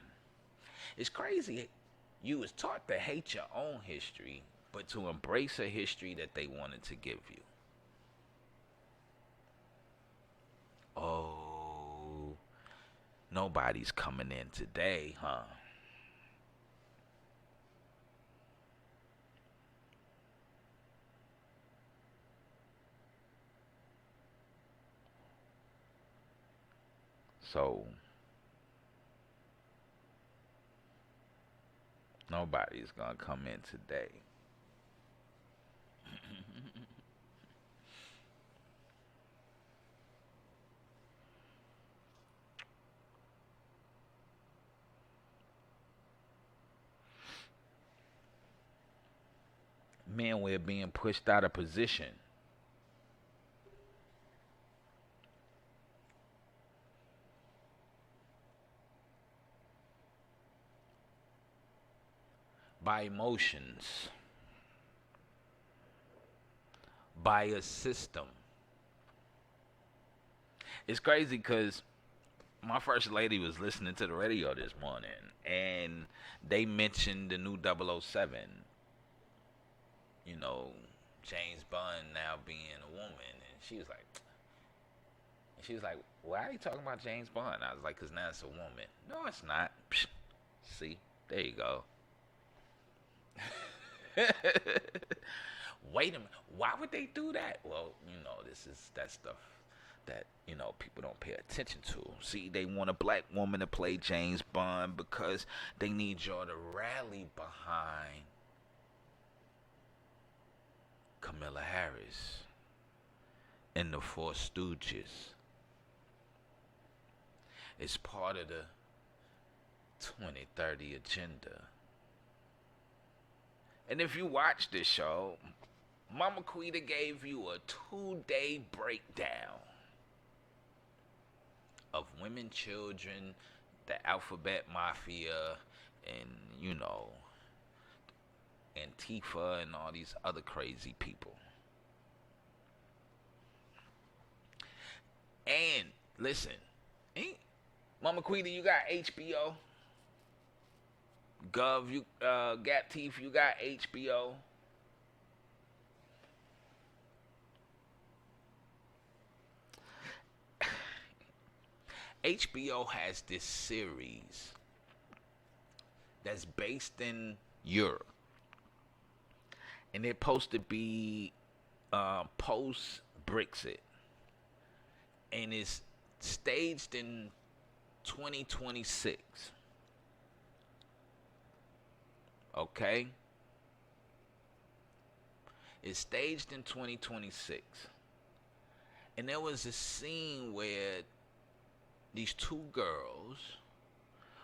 It's crazy. You was taught to hate your own history, but to embrace a history that they wanted to give you. Oh, nobody's coming in today, huh? So, nobody's gonna come in today. Men, we're being pushed out of position. By emotions. By a system. It's crazy because my first lady was listening to the radio this morning and they mentioned the new 007. You know, James Bond now being a woman. And she was like, why are you talking about James Bond? I was like, because now it's a woman. No, it's not. Psh, see, there you go. Wait a minute. Why would they do that? Well, you know, that stuff that, you know, people don't pay attention to. See, they want a black woman to play James Bond because they need y'all to rally behind Camilla Harris and the Four Stooges. It's part of the 2030 agenda. And if you watch this show, Mama Quita gave you a 2-day breakdown of women, children, the alphabet mafia, and, you know, Antifa and all these other crazy people. And listen, Mama Quita, you got HBO. Gov, you Gap Teeth, you got HBO. HBO has this series that's based in Europe. And it's supposed to be post-Brexit. And it's staged in 2026. Okay? It's staged in 2026. And there was a scene where these two girls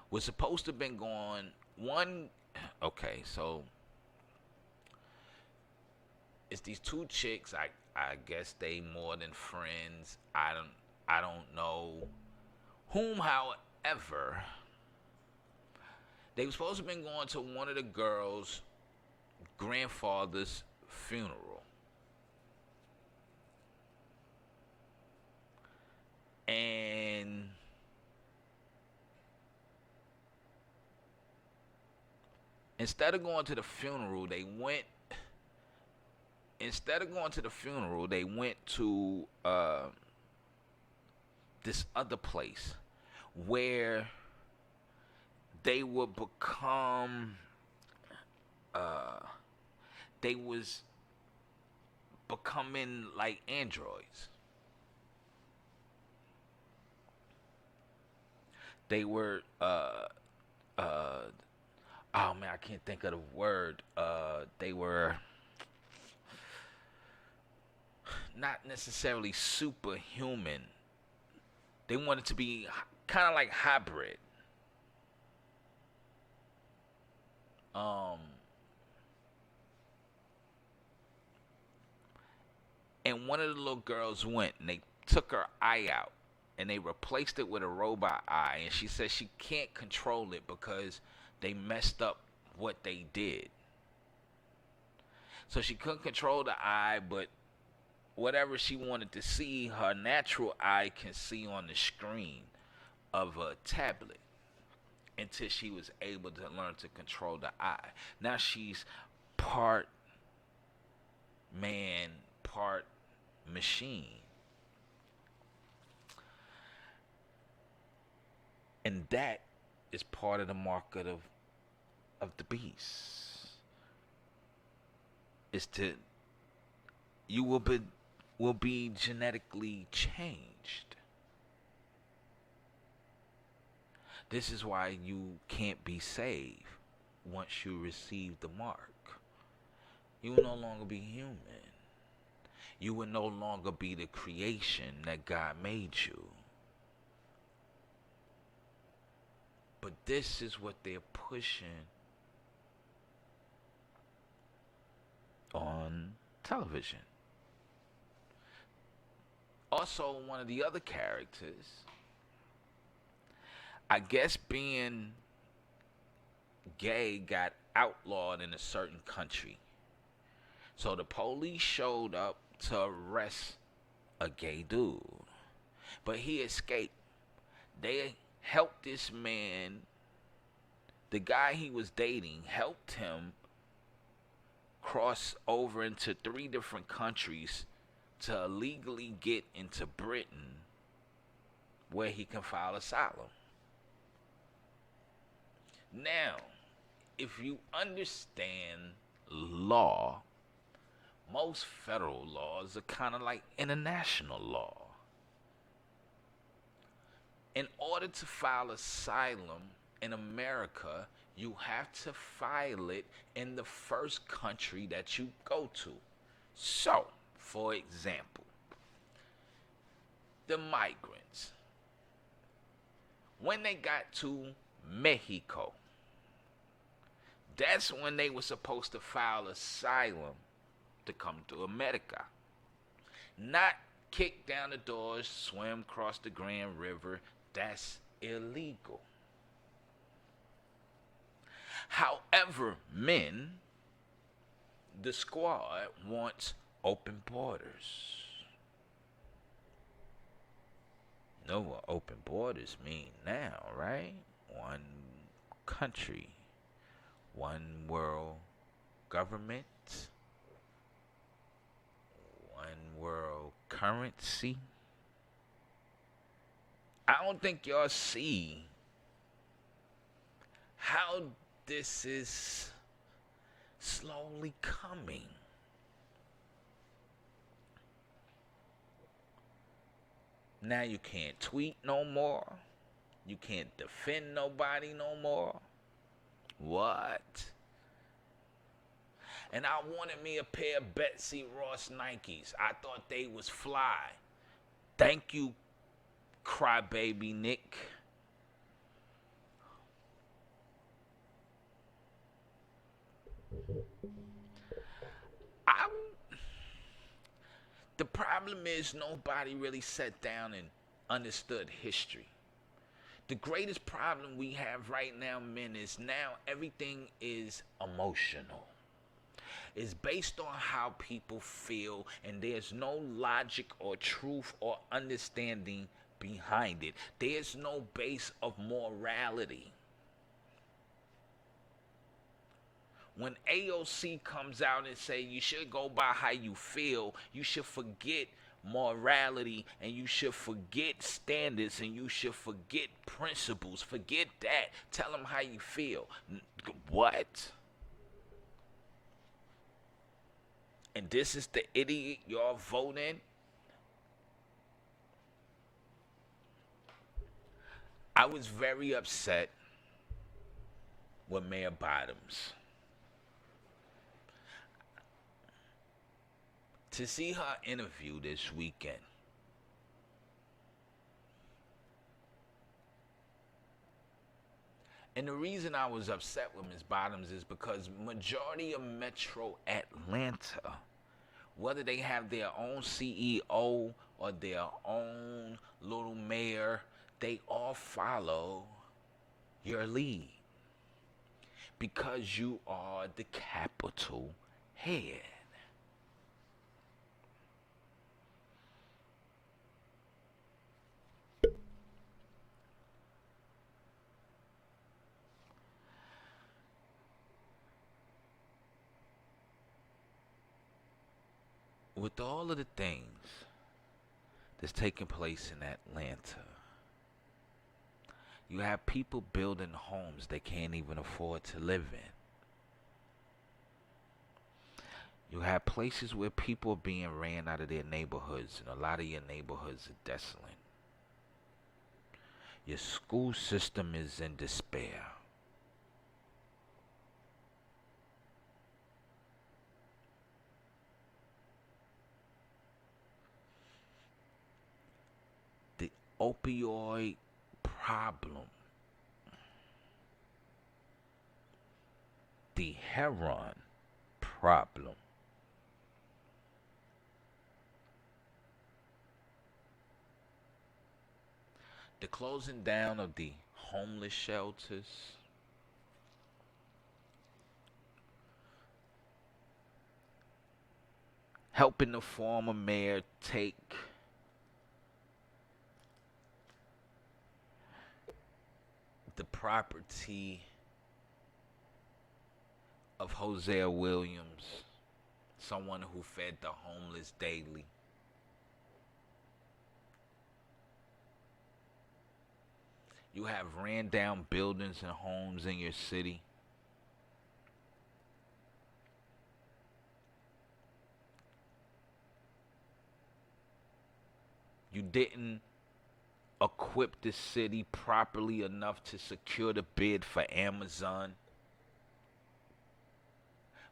were supposed to have been going okay, so it's these two chicks. I guess they more than friends. I don't know whom, however, they were supposed to have been going to one of the girls' grandfather's funeral. And instead of going to the funeral, they went to this other place where they would become they was becoming like androids. They were oh man, I can't think of the word. They were not necessarily superhuman. They wanted to be kind of like hybrid. And one of the little girls went and they took her eye out and they replaced it with a robot eye. And she says she can't control it because they messed up what they did. So she couldn't control the eye, but whatever she wanted to see, her natural eye can see on the screen of a tablet until she was able to learn to control the eye. Now she's part man, part machine. And that is part of the market of the beast. Is to you will be genetically changed. This is why you can't be saved once you receive the mark. You will no longer be human. You will no longer be the creation that God made you. But this is what they're pushing on television. Also, one of the other characters, I guess being gay got outlawed in a certain country. So the police showed up to arrest a gay dude. But he escaped. They helped this man, the guy he was dating, helped him cross over into 3 different countries to illegally get into Britain where he can file asylum. Now, if you understand law, most federal laws are kind of like international law. In order to file asylum in America, you have to file it in the first country that you go to. So, for example, the migrants, when they got to Mexico, that's when they were supposed to file asylum to come to America. Not kick down the doors, swim across the Grand River. That's illegal. However, men, the squad wants open borders. Know what open borders mean now, right? One country, one world government, one world currency. I don't think y'all see how this is slowly coming. Now you can't tweet no more. You can't defend nobody no more. What? And I wanted me a pair of Betsy Ross Nikes. I thought they was fly. Thank you, crybaby Nick. The problem is nobody really sat down and understood history. The greatest problem we have right now, men, is now everything is emotional. It's based on how people feel, and there's no logic or truth or understanding behind it. There's no base of morality. When AOC comes out and say you should go by how you feel, you should forget morality and you should forget standards and you should forget principles. Forget that. Tell them how you feel. What? And this is the idiot y'all voting? I was very upset with Mayor Bottoms. To see her interview this weekend, And the reason I was upset with Ms. Bottoms is because majority of Metro Atlanta, whether they have their own CEO or their own little mayor, they all follow your lead because you are the capital head. With all of the things that's taking place in Atlanta, you have people building homes they can't even afford to live in. You have places where people are being ran out of their neighborhoods, and a lot of your neighborhoods are desolate. Your school system is in despair. The opioid problem, the heroin problem, the closing down of the homeless shelters, helping the former mayor take the property of Hosea Williams, someone who fed the homeless daily. You have ran down buildings and homes in your city. You didn't equip the city properly enough to secure the bid for Amazon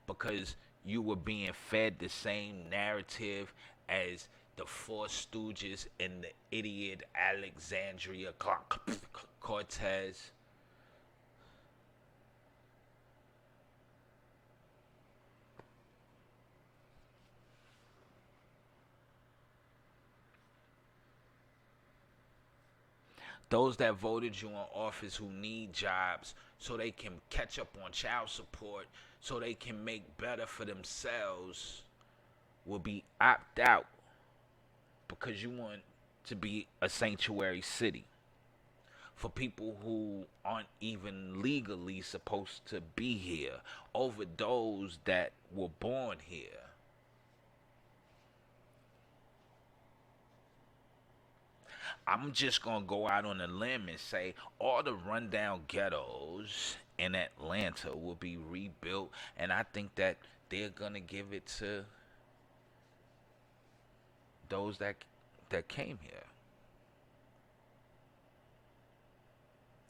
because you were being fed the same narrative as the Four Stooges and the idiot Alexandria Cortez. Those that voted you in office who need jobs so they can catch up on child support, so they can make better for themselves, will be opt out because you want to be a sanctuary city for people who aren't even legally supposed to be here over those that were born here. I'm just going to go out on a limb and say all the rundown ghettos in Atlanta will be rebuilt, and I think that they're going to give it to those that came here.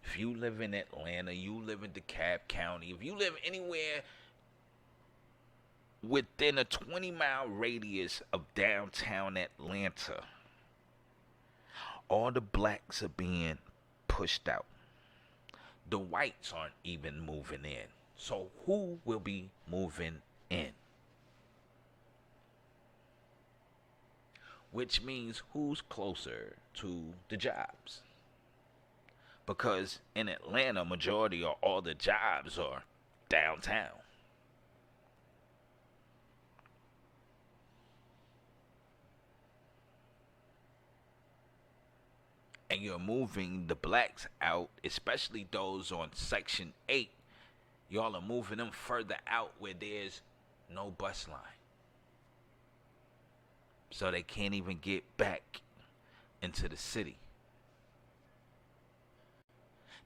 If you live in Atlanta, you live in DeKalb County, if you live anywhere within a 20-mile radius of downtown Atlanta, all the blacks are being pushed out. The whites aren't even moving in. So who will be moving in? Which means who's closer to the jobs? Because in Atlanta, majority of all the jobs are downtown. And you're moving the blacks out, especially those on Section 8. Y'all are moving them further out where there's no bus line. So they can't even get back into the city.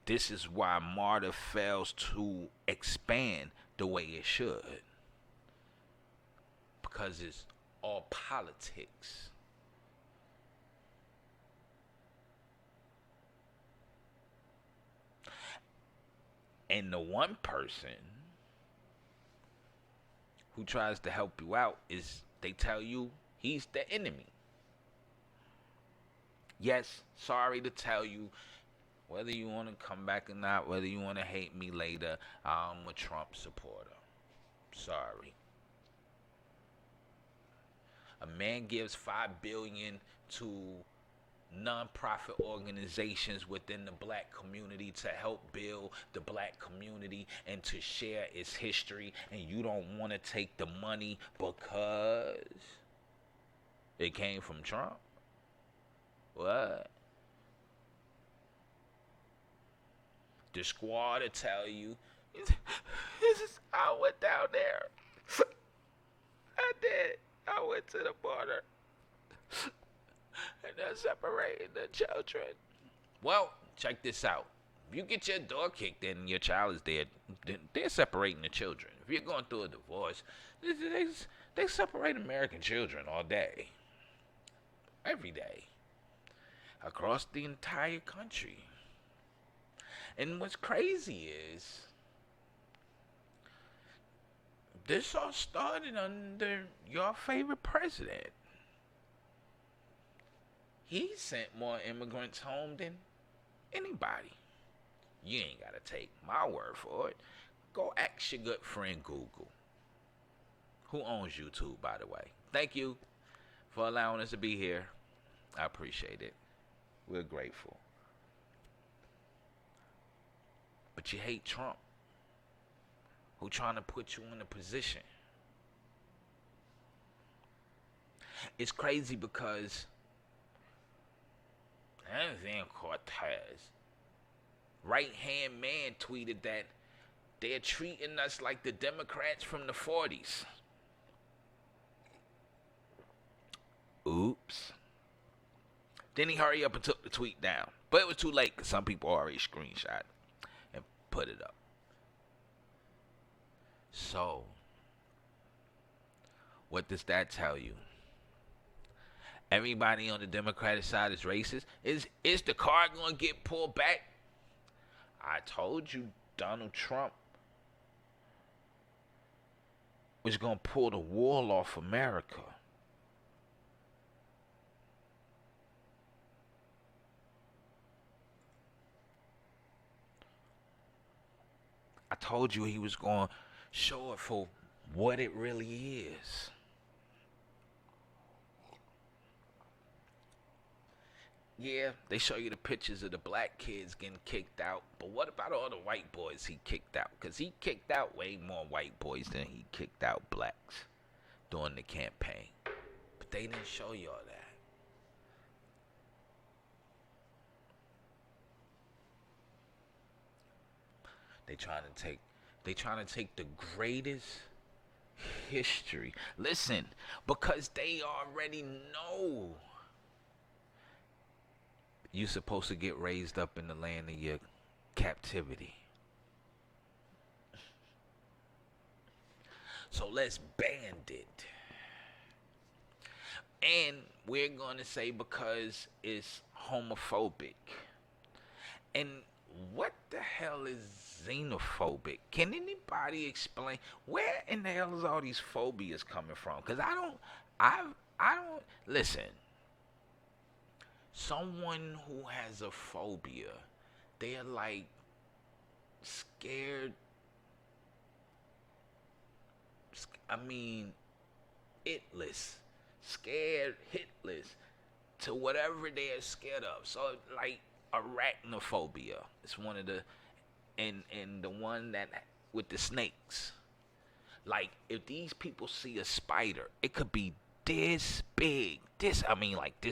This is why MARTA fails to expand the way it should. Because it's all politics. And the one person who tries to help you out is, they tell you he's the enemy. Yes, sorry to tell you, Whether you want to come back or not, whether you want to hate me later, I'm a Trump supporter. Sorry. A man gives $5 billion to non-profit organizations within the black community to help build the black community and to share its history, and you don't want to take the money because it came from Trump? What? The squad will tell you, I went down there. I did. I went to the border. And they're separating the children. Well, check this out. If you get your door kicked in and your child is dead, they're separating the children. If you're going through a divorce, they separate American children all day. Every day. Across the entire country. And what's crazy is, this all started under your favorite president. He sent more immigrants home than anybody. You ain't got to take my word for it. Go ask your good friend Google, who owns YouTube, by the way. Thank you for allowing us to be here. I appreciate it. We're grateful. But you hate Trump, who trying to put you in a position. It's crazy because Anthony Cortez, right-hand man, tweeted that they're treating us like the Democrats from the 40s. Oops. Then he hurried up and took the tweet down. But it was too late because some people already screenshot and put it up. So, what does that tell you? Everybody on the Democratic side is racist. Is the card going to get pulled back? I told you Donald Trump was going to pull the wall off America. I told you he was going to show it for what it really is. Yeah, they show you the pictures of the black kids getting kicked out, but what about all the white boys he kicked out? Because he kicked out way more white boys than he kicked out blacks during the campaign. But they didn't show you all that. They trying to take the greatest history. Listen, because they already know you're supposed to get raised up in the land of your captivity. So let's ban it. And we're going to say because it's homophobic. And what the hell is xenophobic? Can anybody explain where in the hell is all these phobias coming from? Because I don't listen. Someone who has a phobia, they're like scared. Hitless. Scared hitless to whatever they're scared of. So like arachnophobia. It's one of the and the one that with the snakes. Like if these people see a spider, it could be this big. This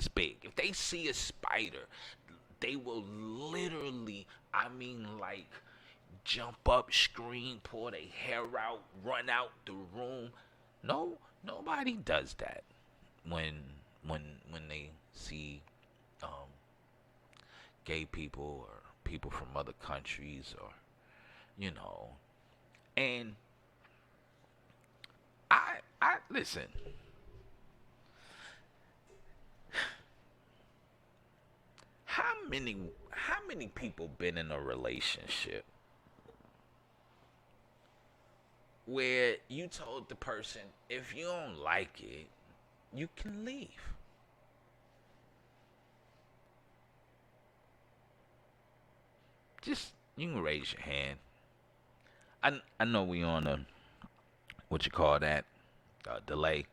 big. If they see a spider, they will literally, like jump up, scream, pull their hair out, run out the room. No, nobody does that when they see gay people or people from other countries or and I listen. How many people been in a relationship where you told the person, if you don't like it, you can leave? just you can raise your hand. I know we on a what you call that delay.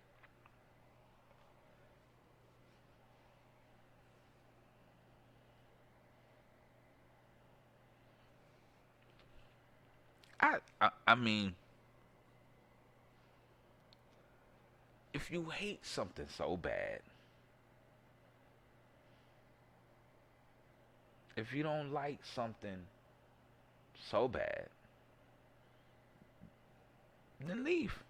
I mean, if you hate something so bad, if you don't like something so bad, then leave.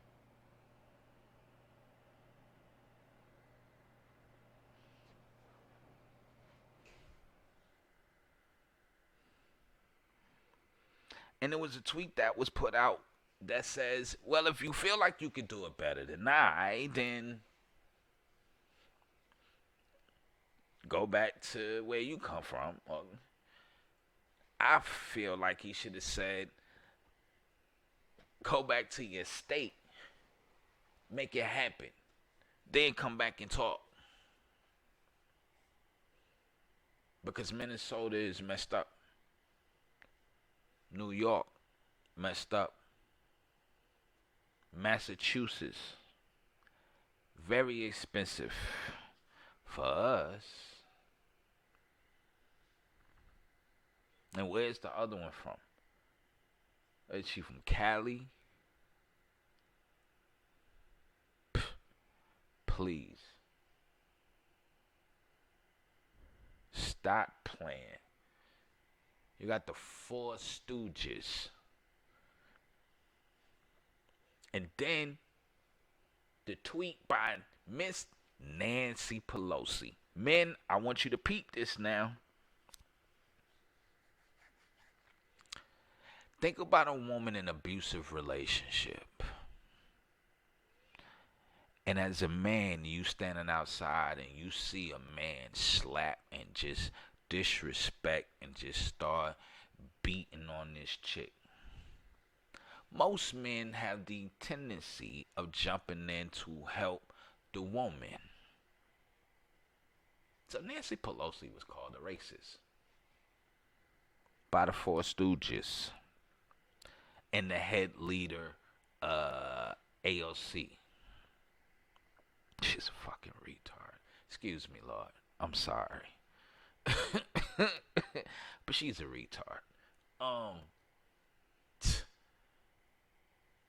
And there was a tweet that was put out that says, well, if you feel like you could do it better than I, then go back to where you come from. Well, I feel like he should have said, go back to your state, make it happen, then come back and talk. Because Minnesota is messed up. New York, messed up. Massachusetts, very expensive for us. And where's the other one from? Is she from Cali? Please. Stop playing. You got the Four Stooges. And then the tweet by Miss Nancy Pelosi. Men, I want you to peep this now. Think about a woman in an abusive relationship. And as a man, you standing outside and you see a man slap and just disrespect and just start beating on this chick. Most men have the tendency of jumping in to help the woman. So Nancy Pelosi was called a racist by the Four Stooges and the head leader, AOC. She's a fucking retard. Excuse me, Lord. I'm sorry. But she's a retard.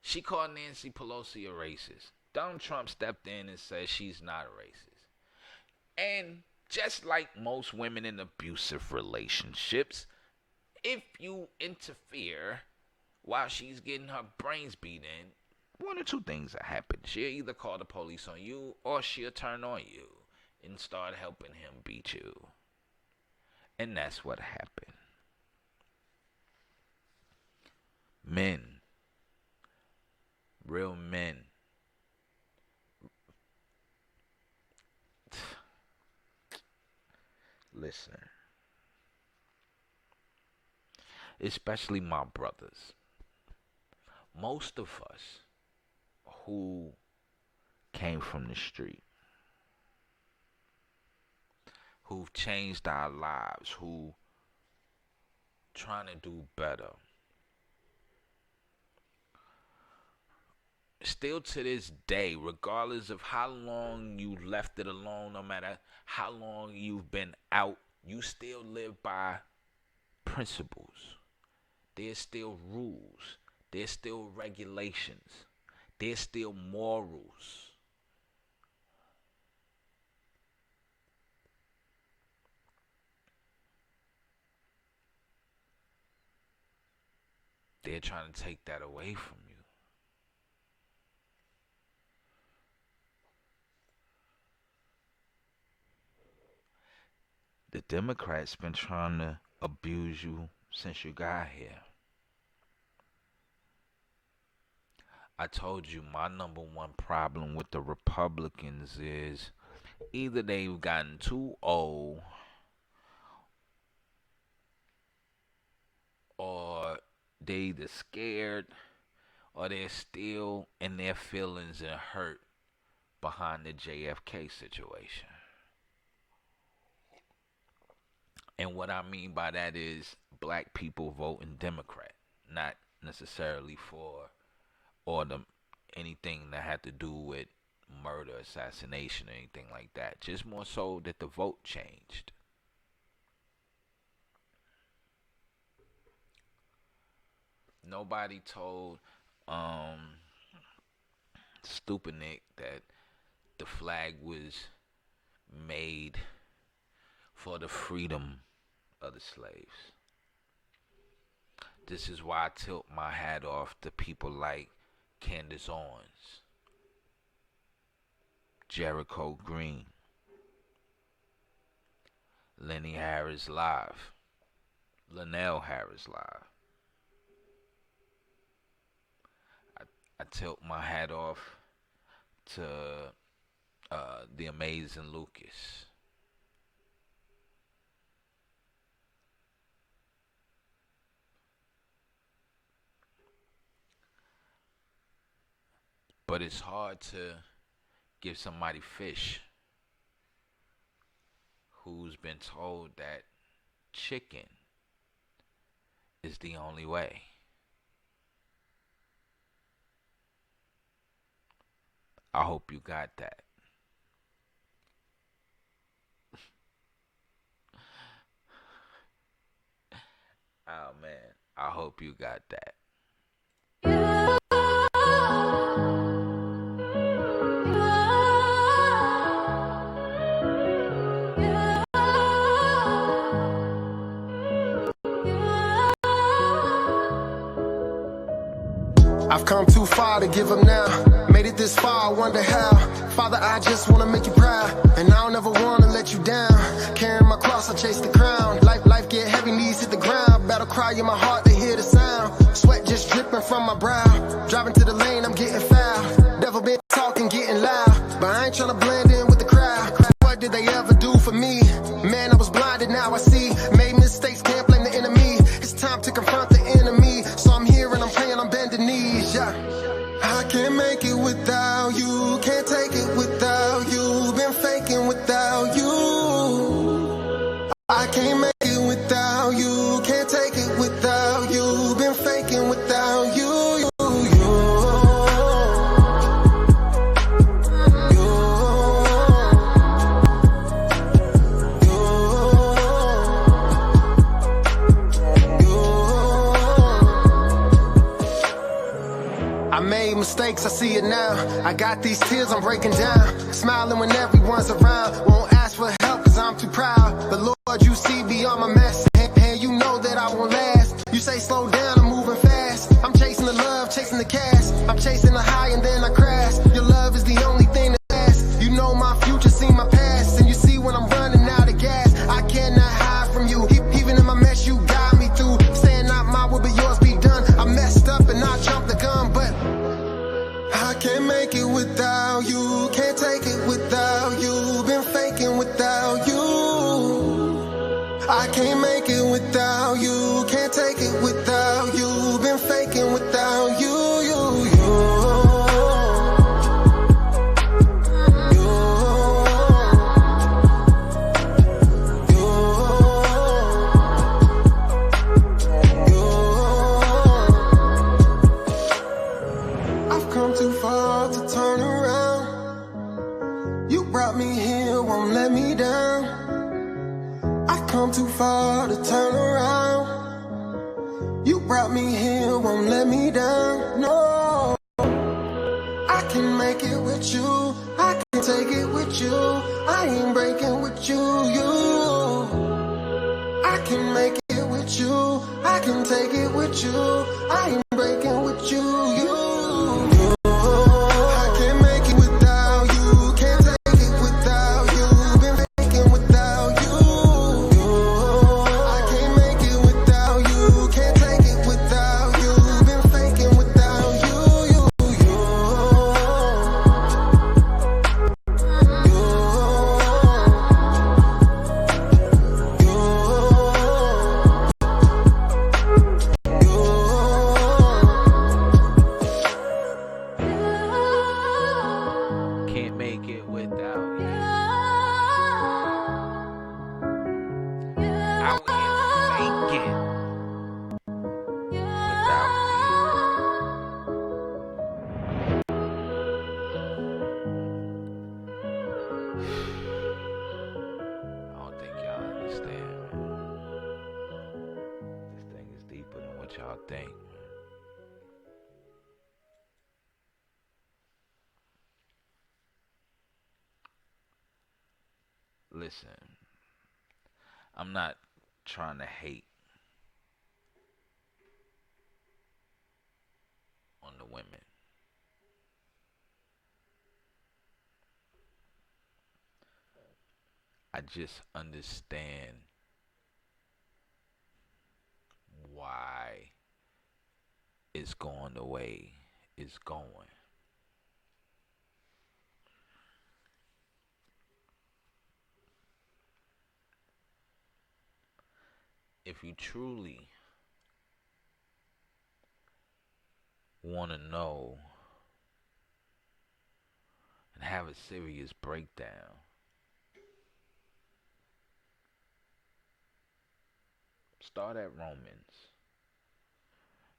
She called Nancy Pelosi a racist. Donald Trump stepped in and said she's not a racist. And just like most women in abusive relationships, if you interfere while she's getting her brains beat in, one or two things will happen. She'll either call the police on you or she'll turn on you and start helping him beat you. And that's what happened. Men. Real men. Listen. Especially my brothers. Most of us who came from the street, who've changed our lives, who trying to do better, still to this day, regardless of how long you left it alone, no matter how long you've been out, you still live by principles. There's still rules. There's still regulations. There's still morals. They're trying to take that away from you. The Democrats been trying to abuse you since you got here. I told you my number one problem with the Republicans is either they've gotten too old or they either scared or they're still in their feelings and hurt behind the JFK situation. And what I mean by that is black people voting Democrat, not necessarily for anything that had to do with murder, assassination, or anything like that. Just more so that the vote changed. Nobody told Stupid Nick that the flag was made for the freedom of the slaves. This is why I tilt my hat off to people like Candace Owens, Jericho Green, Lenny Harris Live, Linnell Harris Live. I tilt my hat off to the amazing Lucas. But it's hard to give somebody fish who's been told that chicken is the only way. I hope you got that. Oh man, I hope you got that. I've come too far to give up now. Made it this far, I wonder how. Father, I just wanna make you proud, and I don't ever wanna let you down. Carrying my cross, I chase the crown. Life get heavy, knees hit the ground. Battle cry in my heart to hear the sound. Sweat just dripping from my brow. Driving to the lane, I'm getting foul. Devil been talking, getting loud, but I ain't tryna blend in with the crowd. What did they ever do for me? Man, I was blinded, now I see. Made mistakes, can't blame the enemy. It's time to confront the enemy. So I'm here and I'm praying, I'm bending knees, yeah. I can't make it without you, can't take it without you. Been faking without you. I can't make it without you, can't take it without you. Been faking without you. Mistakes, I see it now. I got these tears, I'm breaking down. Smiling when everyone's around. Won't ask for help cause I'm too proud. But Lord, you see beyond my mess. And you know that I won't last. You say slow down, I'm moving fast. I'm chasing the love, chasing the cash. I'm chasing the high and then I crash. Your love is the only thing that lasts. You know my future, see my past. And you see when I'm running out of gas. I cannot hide from you. Even in my mess, you got me through. Saying not my will, but yours be done. I messed up and I jumped the gun, but I can't make it without you, can't take it without you. Been faking without you. I can't make it without you, can't take it without you. Been faking without you. Too far to turn around. You brought me here, won't let me down. I come too far to turn around. You brought me here, won't let me down. No, I can make it with you. I can take it with you. I ain't breaking with you. I can make it with you. I can take it with you. I ain't breaking with you. thing. Listen, I'm not trying to hate on the women. I just understand why it's going the way it's going. If you truly want to know and have a serious breakdown, start at Romans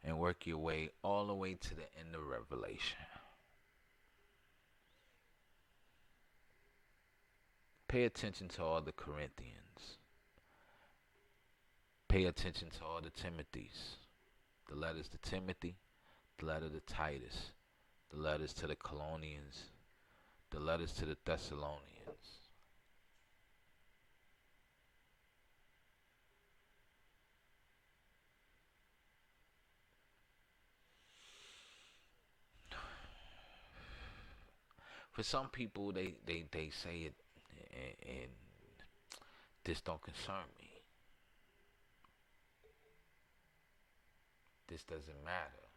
and work your way all the way to the end of Revelation. Pay attention to all the Corinthians. Pay attention to all the Timothys. The letters to Timothy, the letter to Titus, the letters to the Colossians, the letters to the Thessalonians. For some people, they say it, and this don't concern me. This doesn't matter.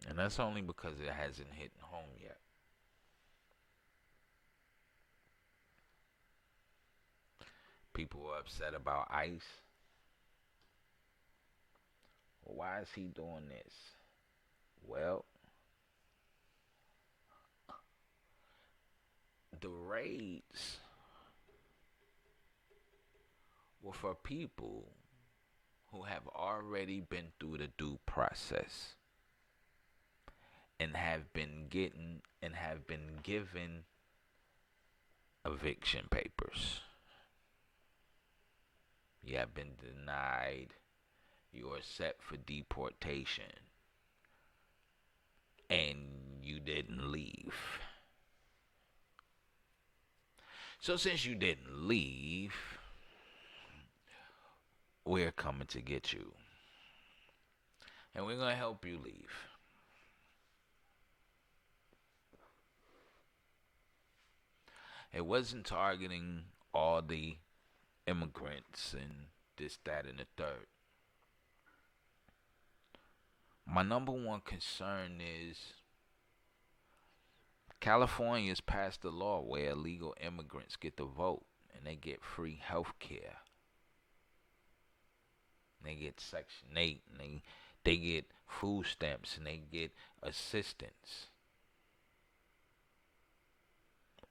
And that's only because it hasn't hit home yet. People are upset about ICE. Well, why is he doing this? Well, the raids were for people who have already been through the due process and have been given eviction papers. You have been denied. You are set for deportation, and you didn't leave. So since you didn't leave, we're coming to get you. And we're going to help you leave. It wasn't targeting all the immigrants and this, that, and the third. My number one concern is California's passed a law where illegal immigrants get to vote and they get free health care. They get Section 8 and they get food stamps and they get assistance.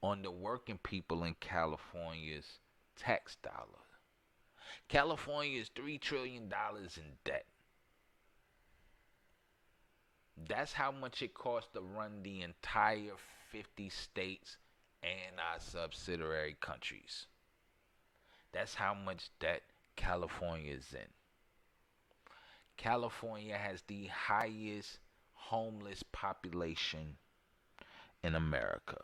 On the working people in California's tax dollar. California is $3 trillion in debt. That's how much it costs to run the entire 50 states and our subsidiary countries. That's how much debt California is in. California has the highest homeless population in America.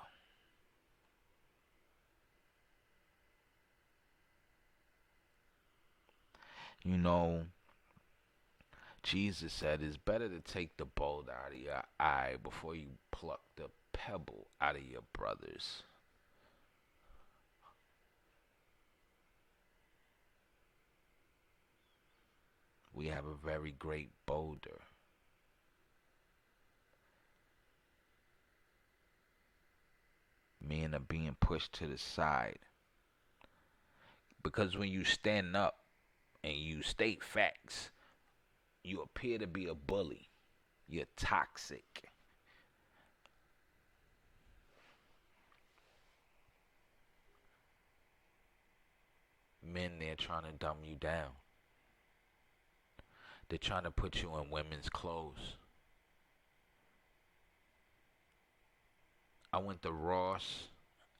You know, Jesus said it's better to take the bolt out of your eye before you pluck the pebble out of your brother's. We have a very great boulder. Men are being pushed to the side. Because when you stand up and you state facts, you appear to be a bully. You're toxic. Men, they're trying to dumb you down. They're trying to put you in women's clothes. I went to Ross,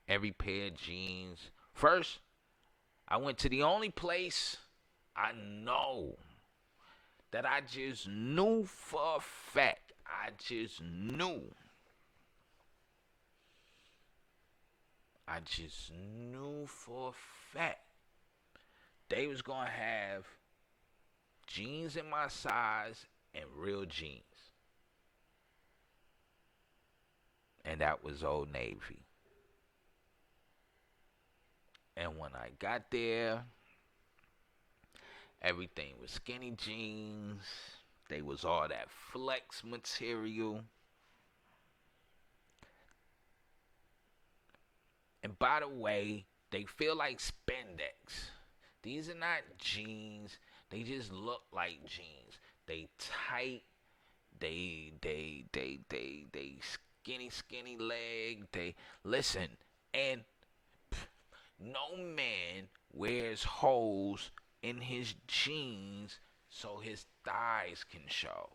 every pair of jeans. First, I went to the only place I know that I just knew for a fact. I just knew for a fact they was gonna have jeans in my size and real jeans. And that was Old Navy. And when I got there, everything was skinny jeans. They was all that flex material. And by the way, they feel like spandex. These are not jeans. They just look like jeans. They tight. They skinny leg. They listen. And no man wears holes in his jeans so his thighs can show.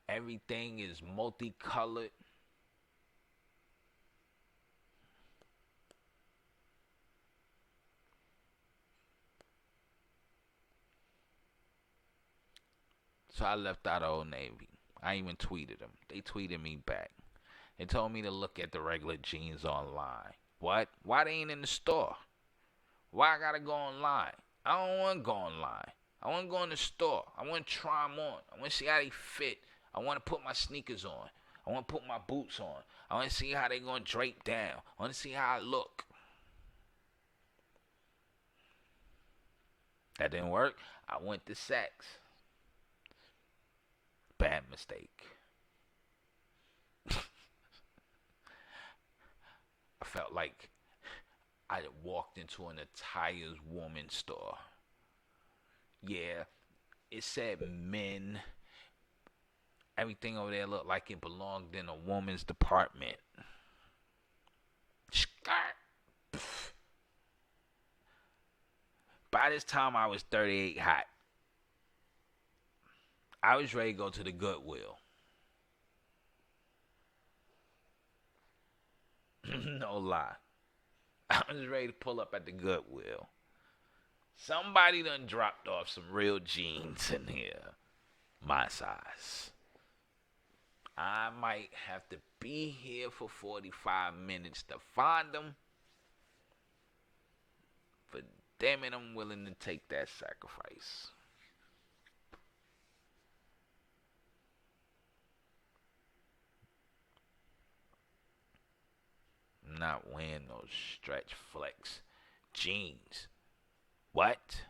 Everything is multicolored. So I left out Old Navy. I even tweeted them. They tweeted me back. They told me to look at the regular jeans online. What? Why they ain't in the store? Why I gotta go online? I don't want to go online. I want to go in the store. I want to try them on. I want to see how they fit. I want to put my sneakers on. I want to put my boots on. I want to see how they're going to drape down. I want to see how I look. That didn't work. I went to Saks. Bad mistake. I felt like I had walked into an attires woman store. Yeah, it said men. Everything over there looked like it belonged in a woman's department. Skirt. By this time, I was 38 hot. I was ready to go to the Goodwill. No lie. I was ready to pull up at the Goodwill. Somebody done dropped off some real jeans in here. My size. I might have to be here for 45 minutes to find them. But damn it, I'm willing to take that sacrifice. I'm not wearing those stretch flex jeans. What?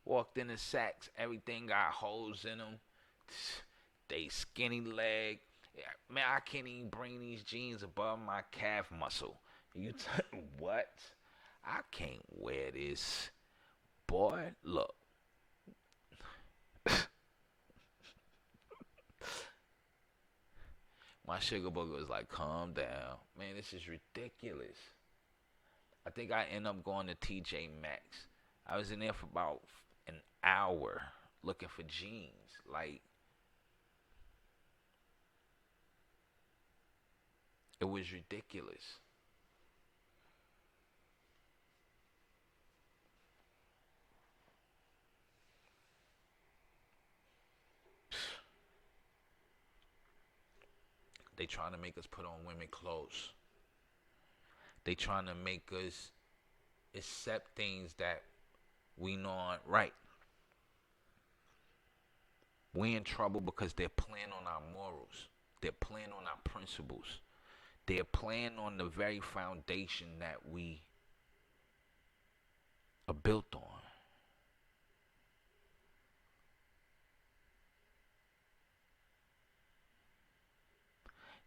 Walked into Saks, everything got holes in them. They skinny leg. Man, I can't even bring these jeans above my calf muscle. What? I can't wear this. Boy, look. My sugar booger was like, calm down. Man, this is ridiculous. I think I ended up going to TJ Maxx. I was in there for about an hour looking for jeans. Like, it was ridiculous. They trying to make us put on women clothes. They trying to make us accept things that we know aren't right. We in trouble because they're playing on our morals. They're playing on our principles. They're playing on the very foundation that we are built on.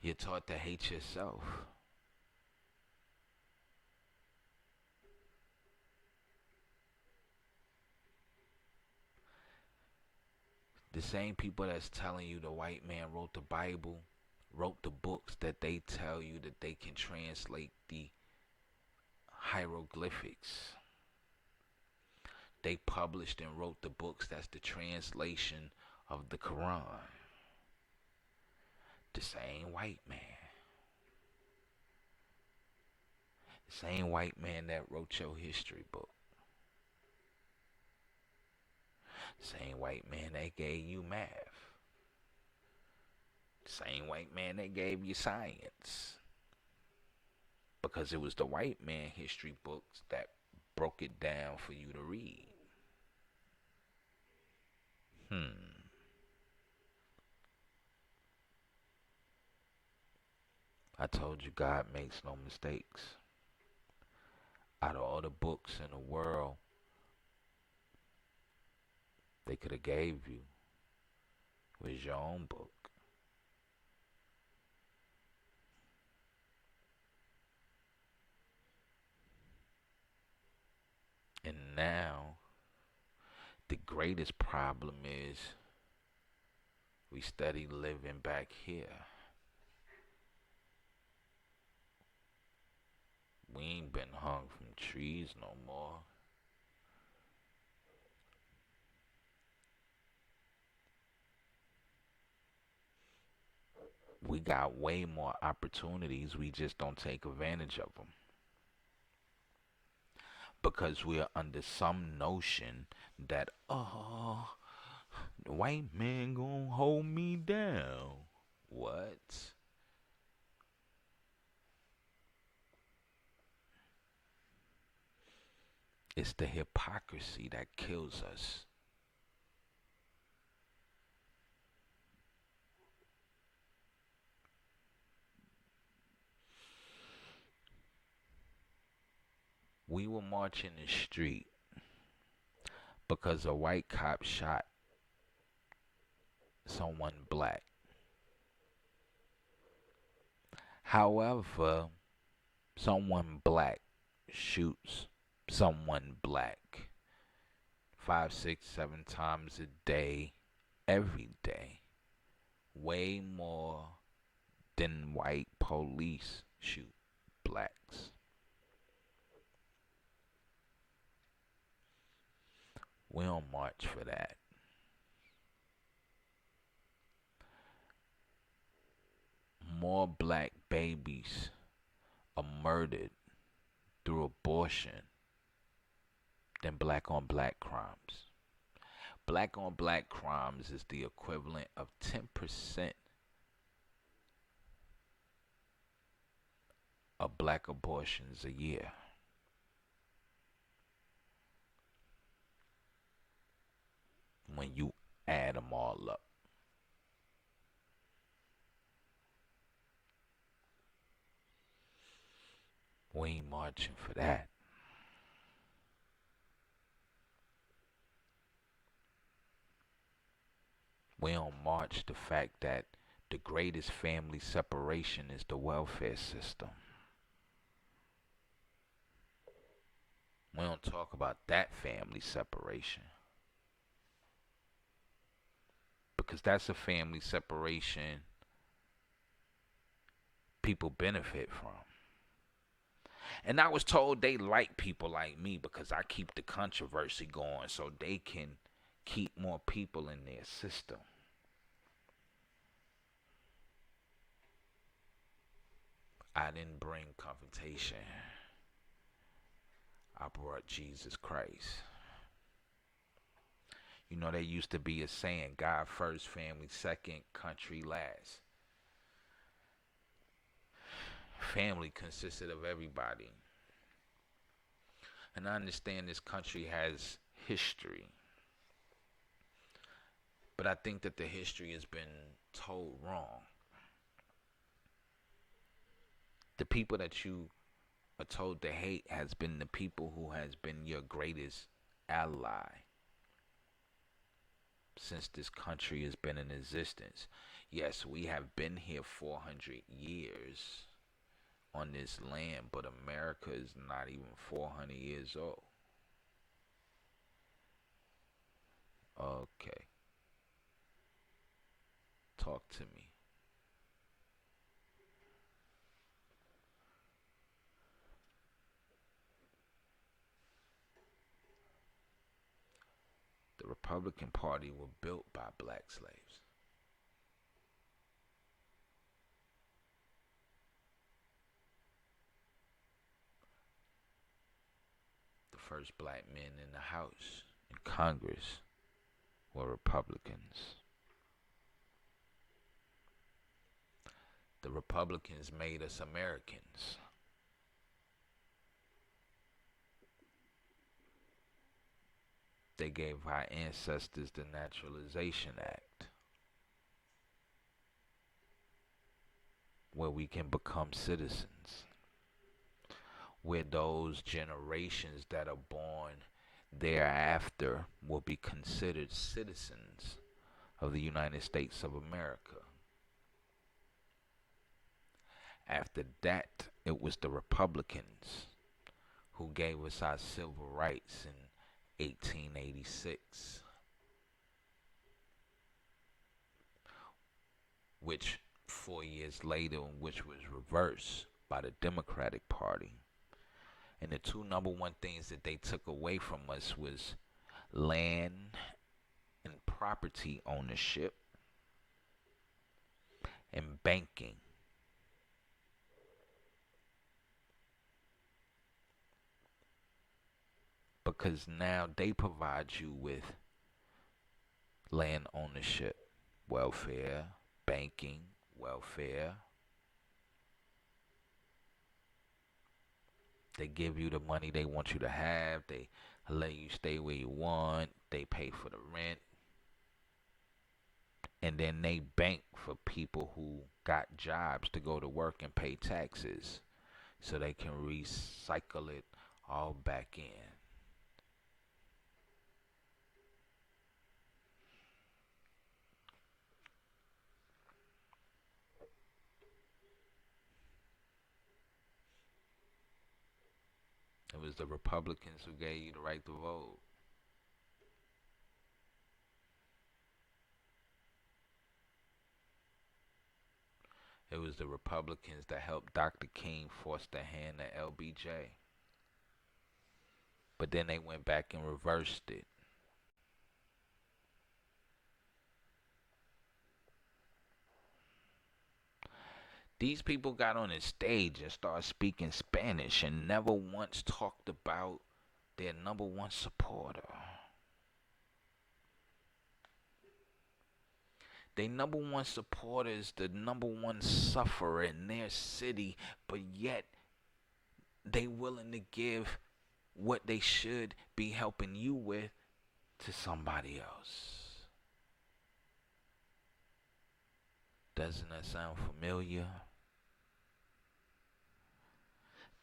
You're taught to hate yourself. The same people that's telling you the white man wrote the Bible, wrote the books that they tell you that they can translate the hieroglyphics. They published and wrote the books that's the translation of the Quran. The same white man. The same white man that wrote your history book. The same white man that gave you math. The same white man that gave you science. Because it was the white man history books that broke it down for you to read. I told you God makes no mistakes. Out of all the books in the world they could have gave you, was your own book. And now, the greatest problem is we steady living back here. We ain't been hung from trees no more. We got way more opportunities, we just don't take advantage of them. Because we're under some notion that, oh, the white man gonna hold me down. What? It's the hypocrisy that kills us. We were marching the street because a white cop shot someone black. However, someone black shoots someone black 5, 6, 7 times a day, every day. Way more than white police shoot blacks. We don't march for that. More black babies are murdered through abortion than black on black crimes. Black on black crimes is the equivalent of 10% of black abortions a year. When you add them all up. We ain't marching for that. We don't march the fact that the greatest family separation is the welfare system. We don't talk about that family separation. Because that's a family separation people benefit from. And I was told they like people like me because I keep the controversy going so they can keep more people in their system. I didn't bring confrontation. I brought Jesus Christ. You know, there used to be a saying, God first, family second, country last. Family consisted of everybody. And I understand this country has history. But I think that the history has been told wrong. The people that you are told to hate has been the people who has been your greatest ally since this country has been in existence. Yes, we have been here 400 years on this land, but America is not even 400 years old. Okay. Talk to me. The Republican Party were built by black slaves. first black men in the House and Congress were Republicans. The Republicans made us Americans. They gave our ancestors the Naturalization Act, where we can become citizens, where those generations that are born thereafter will be considered citizens of the United States of America. After that, it was the Republicans who gave us our civil rights in 1886, which 4 years later, which was reversed by the Democratic Party. And the two number one things that they took away from us was land and property ownership and banking. Because now they provide you with land ownership, welfare, banking, welfare. They give you the money they want you to have. They let you stay where you want. They pay for the rent. And then they bank for people who got jobs to go to work and pay taxes, so they can recycle it all back in. It was the Republicans who gave you the right to vote. It was the Republicans that helped Dr. King force the hand of LBJ. But then they went back and reversed it. These people got on the stage and started speaking Spanish and never once talked about their number one supporter. They number one supporter is the number one sufferer in their city, but yet they willing to give what they should be helping you with to somebody else. Doesn't that sound familiar?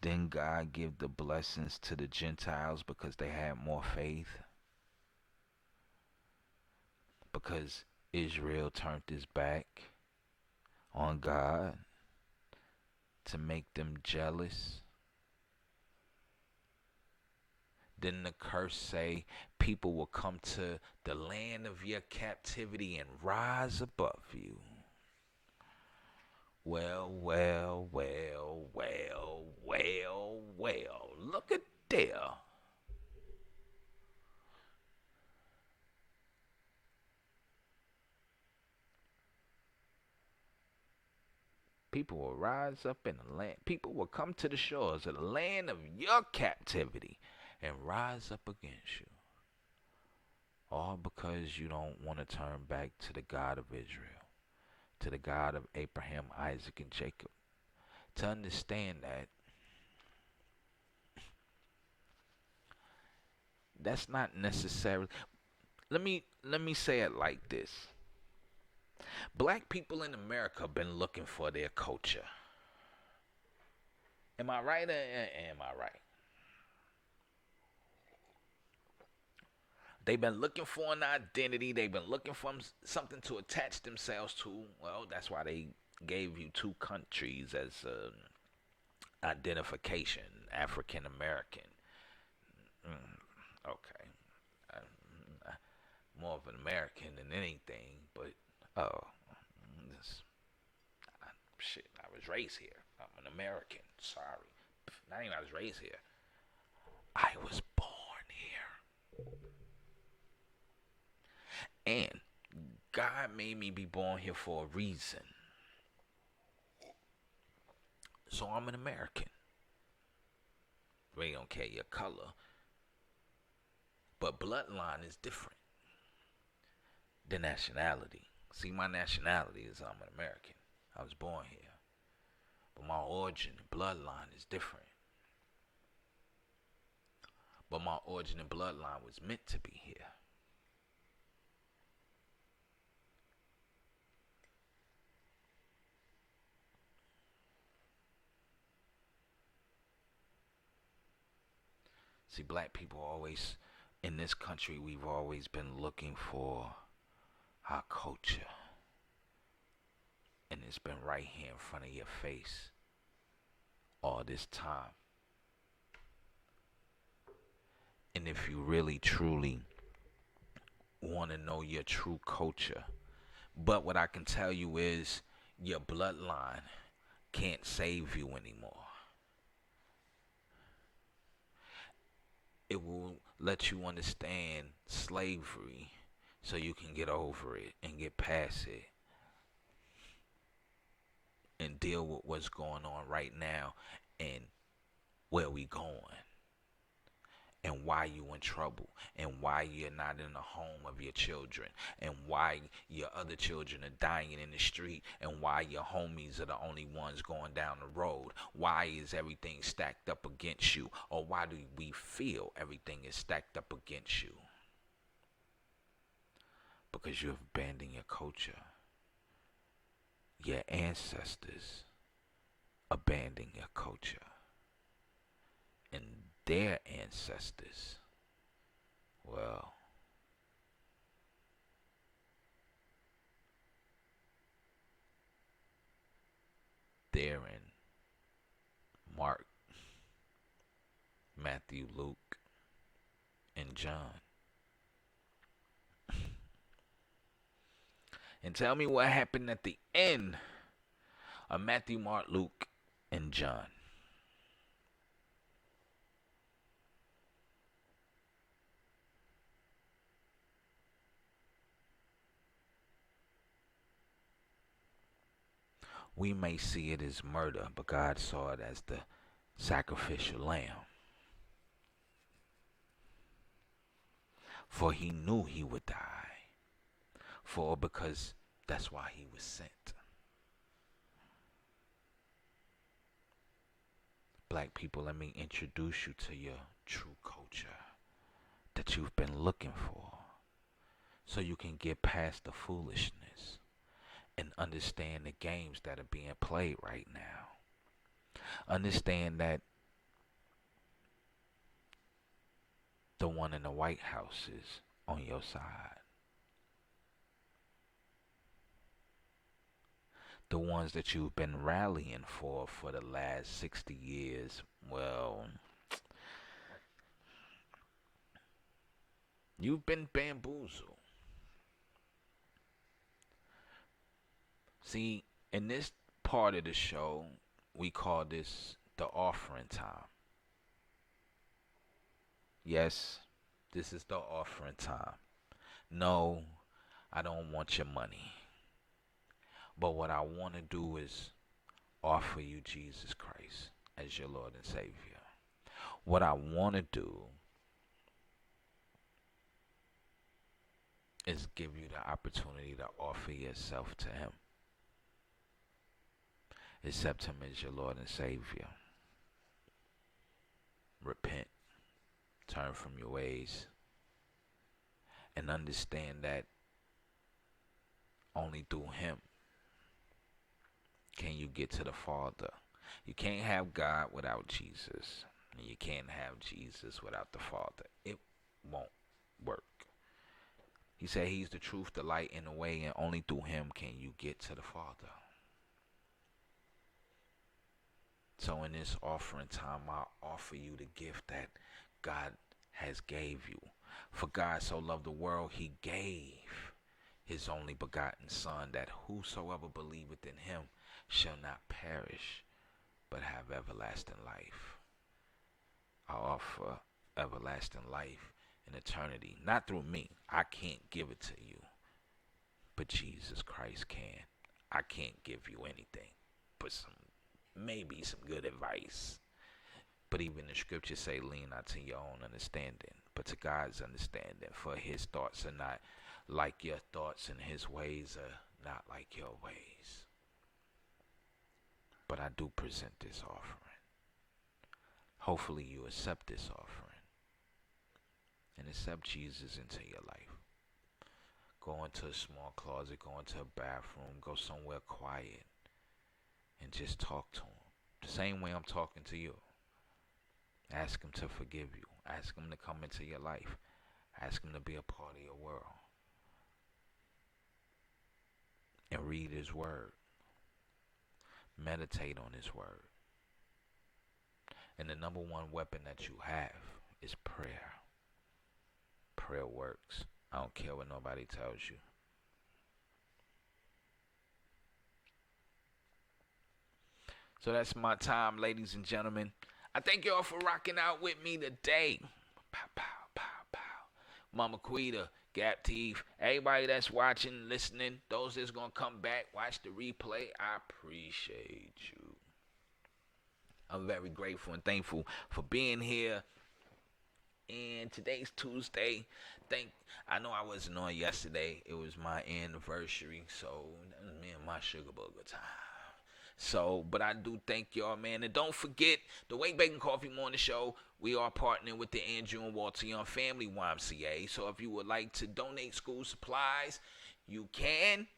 Then God give the blessings to the Gentiles because they had more faith. Because Israel turned his back on God to make them jealous. Didn't the curse say people will come to the land of your captivity and rise above you? Well, well, well, well, well, well. Look at there. People will rise up in the land. People will come to the shores of the land of your captivity and rise up against you. All because you don't want to turn back to the God of Israel, to the God of Abraham, Isaac, and Jacob. To understand that that's not necessarily. Let me say it like this. Black people in America have been looking for their culture. Am I right or am I right? They've been looking for an identity. They've been looking for something to attach themselves to. Well, that's why they gave you two countries as identification. African American. Okay. More of an American than anything, but shit, I was raised here. I'm an American. Sorry. Not even I was raised here. I was born here. And God made me be born here for a reason. So I'm an American. We don't care your color. But bloodline is different than nationality. See, my nationality is I'm an American. I was born here. But my origin and bloodline is different. But my origin and bloodline was meant to be here. See, black people always, in this country, we've always been looking for our culture. And it's been right here in front of your face all this time. And if you really, truly want to know your true culture, but what I can tell you is your bloodline can't save you anymore. It will let you understand slavery so you can get over it and get past it and deal with what's going on right now and where we going and why you in trouble and why you're not in the home of your children and why your other children are dying in the street and why your homies are the only ones going down the road. Why is everything stacked up against you? Or why do we feel everything is stacked up against you? Because you have abandoned your culture. Your ancestors abandoned your culture. And their ancestors, well, they're in Mark, Matthew, Luke, and John. And tell me what happened at the end of Matthew, Mark, Luke, and John. We may see it as murder, but God saw it as the sacrificial lamb. For he knew he would die. Because that's why he was sent. Black people, let me introduce you to your true culture that you've been looking for, so you can get past the foolishness and understand the games that are being played right now. Understand that the one in the White House is on your side. The ones that you've been rallying for the last 60 years, well, you've been bamboozled. See, in this part of the show, we call this the offering time. Yes, this is the offering time. No, I don't want your money. But what I want to do is offer you Jesus Christ as your Lord and Savior. What I want to do is give you the opportunity to offer yourself to Him. Accept Him as your Lord and Savior. Repent. Turn from your ways. And understand that only through Him can you get to the Father. You can't have God without Jesus. And you can't have Jesus without the Father. It won't work. He said He's the truth, the light, and the way, and only through Him can you get to the Father. So in this offering time, I offer you the gift that God has gave you. For God so loved the world, He gave His only begotten Son, that whosoever believeth in Him shall not perish, but have everlasting life. I offer everlasting life and eternity, not through me. I can't give it to you, but Jesus Christ can. I can't give you anything but some good advice. But even the scriptures say, lean not to your own understanding, but but to God's understanding, for his thoughts are not like your thoughts, and his ways are not like your ways. But I do present this offering. Hopefully you accept this offering and accept Jesus into your life. Go into a small closet, go into a bathroom, go somewhere quiet, and just talk to him. The same way I'm talking to you. Ask him to forgive you. Ask him to come into your life. Ask him to be a part of your world. And read his word. Meditate on his word. And the number one weapon that you have is prayer. Prayer works. I don't care what nobody tells you. So that's my time, ladies and gentlemen. I thank y'all for rocking out with me today. Pow, pow, pow, pow. Mama Quita, Gap Teeth, everybody that's watching, listening, those that's going to come back, watch the replay, I appreciate you. I'm very grateful and thankful for being here. And today's Tuesday. I know I wasn't on yesterday. It was my anniversary, so that was me and my sugar booger time. So, but I do thank y'all, man. And don't forget, the WakeBake and Coffee Morning Show, we are partnering with the Andrew and Walter Young Family YMCA. So if you would like to donate school supplies, you can.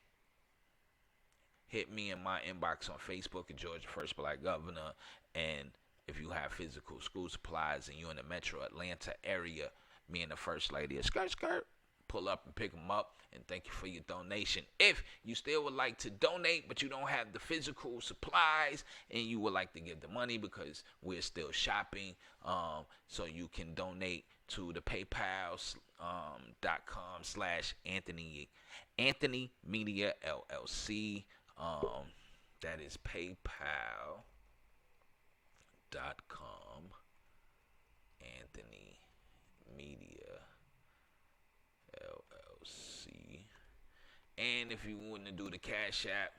Hit me in my inbox on Facebook at Georgia First Black Governor. And if you have physical school supplies and you're in the metro Atlanta area, me and the First Lady of Skirt, pull up and pick them up. And thank you for your donation. If you still would like to donate, but you don't have the physical supplies and you would like to give the money because we're still shopping, so you can donate to the PayPal.com/Anthony Media LLC. That is PayPal.com Anthony Media LLC. And if you want to do the Cash App,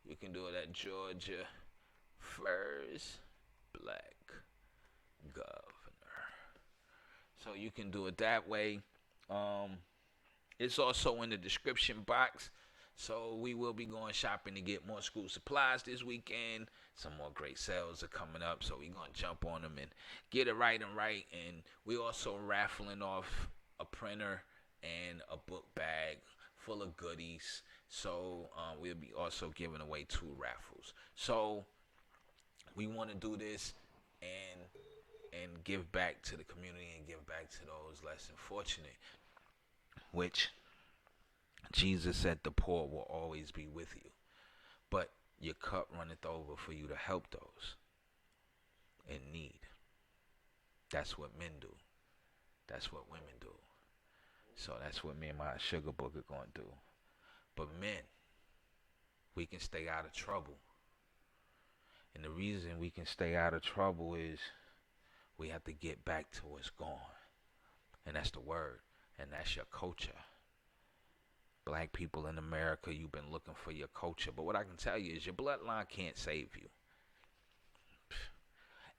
you can do it at Georgia First Black Governor. So you can do it that way. It's also in the description box. So we will be going shopping to get more school supplies this weekend. Some more great sales are coming up, so we're going to jump on them and get it right. And we also raffling off a printer and a book bag full of goodies. So we'll be also giving away 2 raffles. So we want to do this and give back to the community and give back to those less fortunate, which Jesus said the poor will always be with you. But your cup runneth over for you to help those in need. That's what men do. That's what women do. So that's what me and my sugar book are going to do. But men, we can stay out of trouble. And the reason we can stay out of trouble is we have to get back to what's gone. And that's the word. And that's your culture. Black people in America, you've been looking for your culture. But what I can tell you is your bloodline can't save you.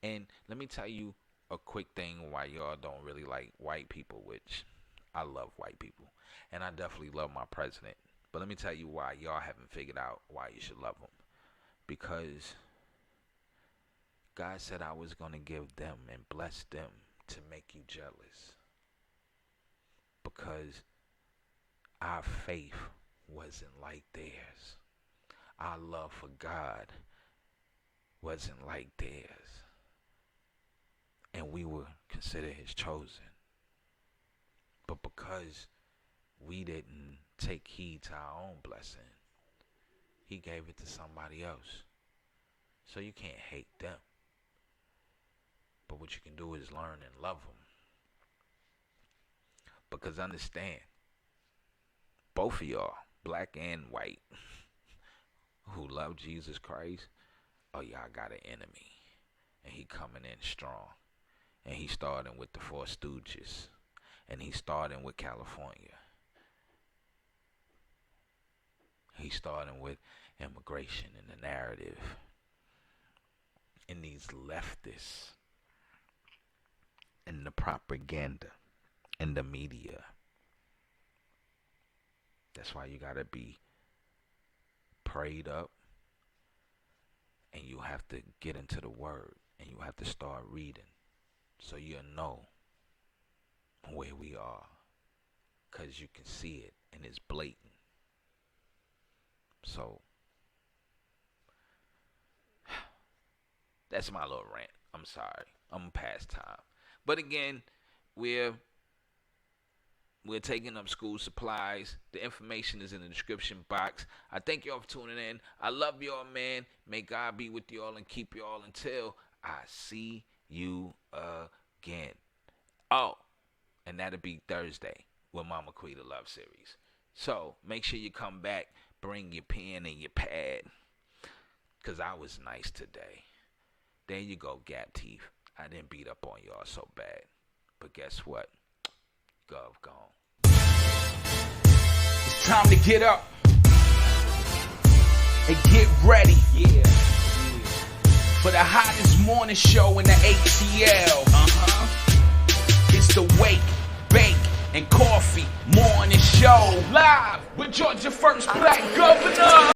And let me tell you a quick thing why y'all don't really like white people, which I love white people. And I definitely love my president. But let me tell you why y'all haven't figured out why you should love him. Because God said I was going to give them and bless them to make you jealous. Because our faith wasn't like theirs. Our love for God wasn't like theirs. And we were considered his chosen. But because we didn't take heed to our own blessing, he gave it to somebody else. So you can't hate them. But what you can do is learn and love them. Because understand, both of y'all, black and white, who love Jesus Christ, oh, y'all got an enemy. And he coming in strong. And he starting with the Four Stooges. And he's starting with California. He's starting with immigration and the narrative. And these leftists. And the propaganda. in the media. That's why you gotta be prayed up, and you have to get into the word, and you have to start reading, so you'll know where we are, because you can see it, and it's blatant. So that's my little rant. I'm sorry. I'm past time. But again, we're taking up school supplies. The information is in the description box. I thank y'all for tuning in. I love y'all, man. May God be with y'all and keep y'all until I see you again. Oh, and that'll be Thursday with Mama Quita Love Series. So make sure you come back. Bring your pen and your pad, because I was nice today. There you go, Gap Teeth. I didn't beat up on y'all so bad. But guess what? Gov gone. It's time to get up and get ready. Yeah. For the hottest morning show in the ATL. It's the Wake, Bake, and Coffee Morning Show. Live with Georgia First Black Governor.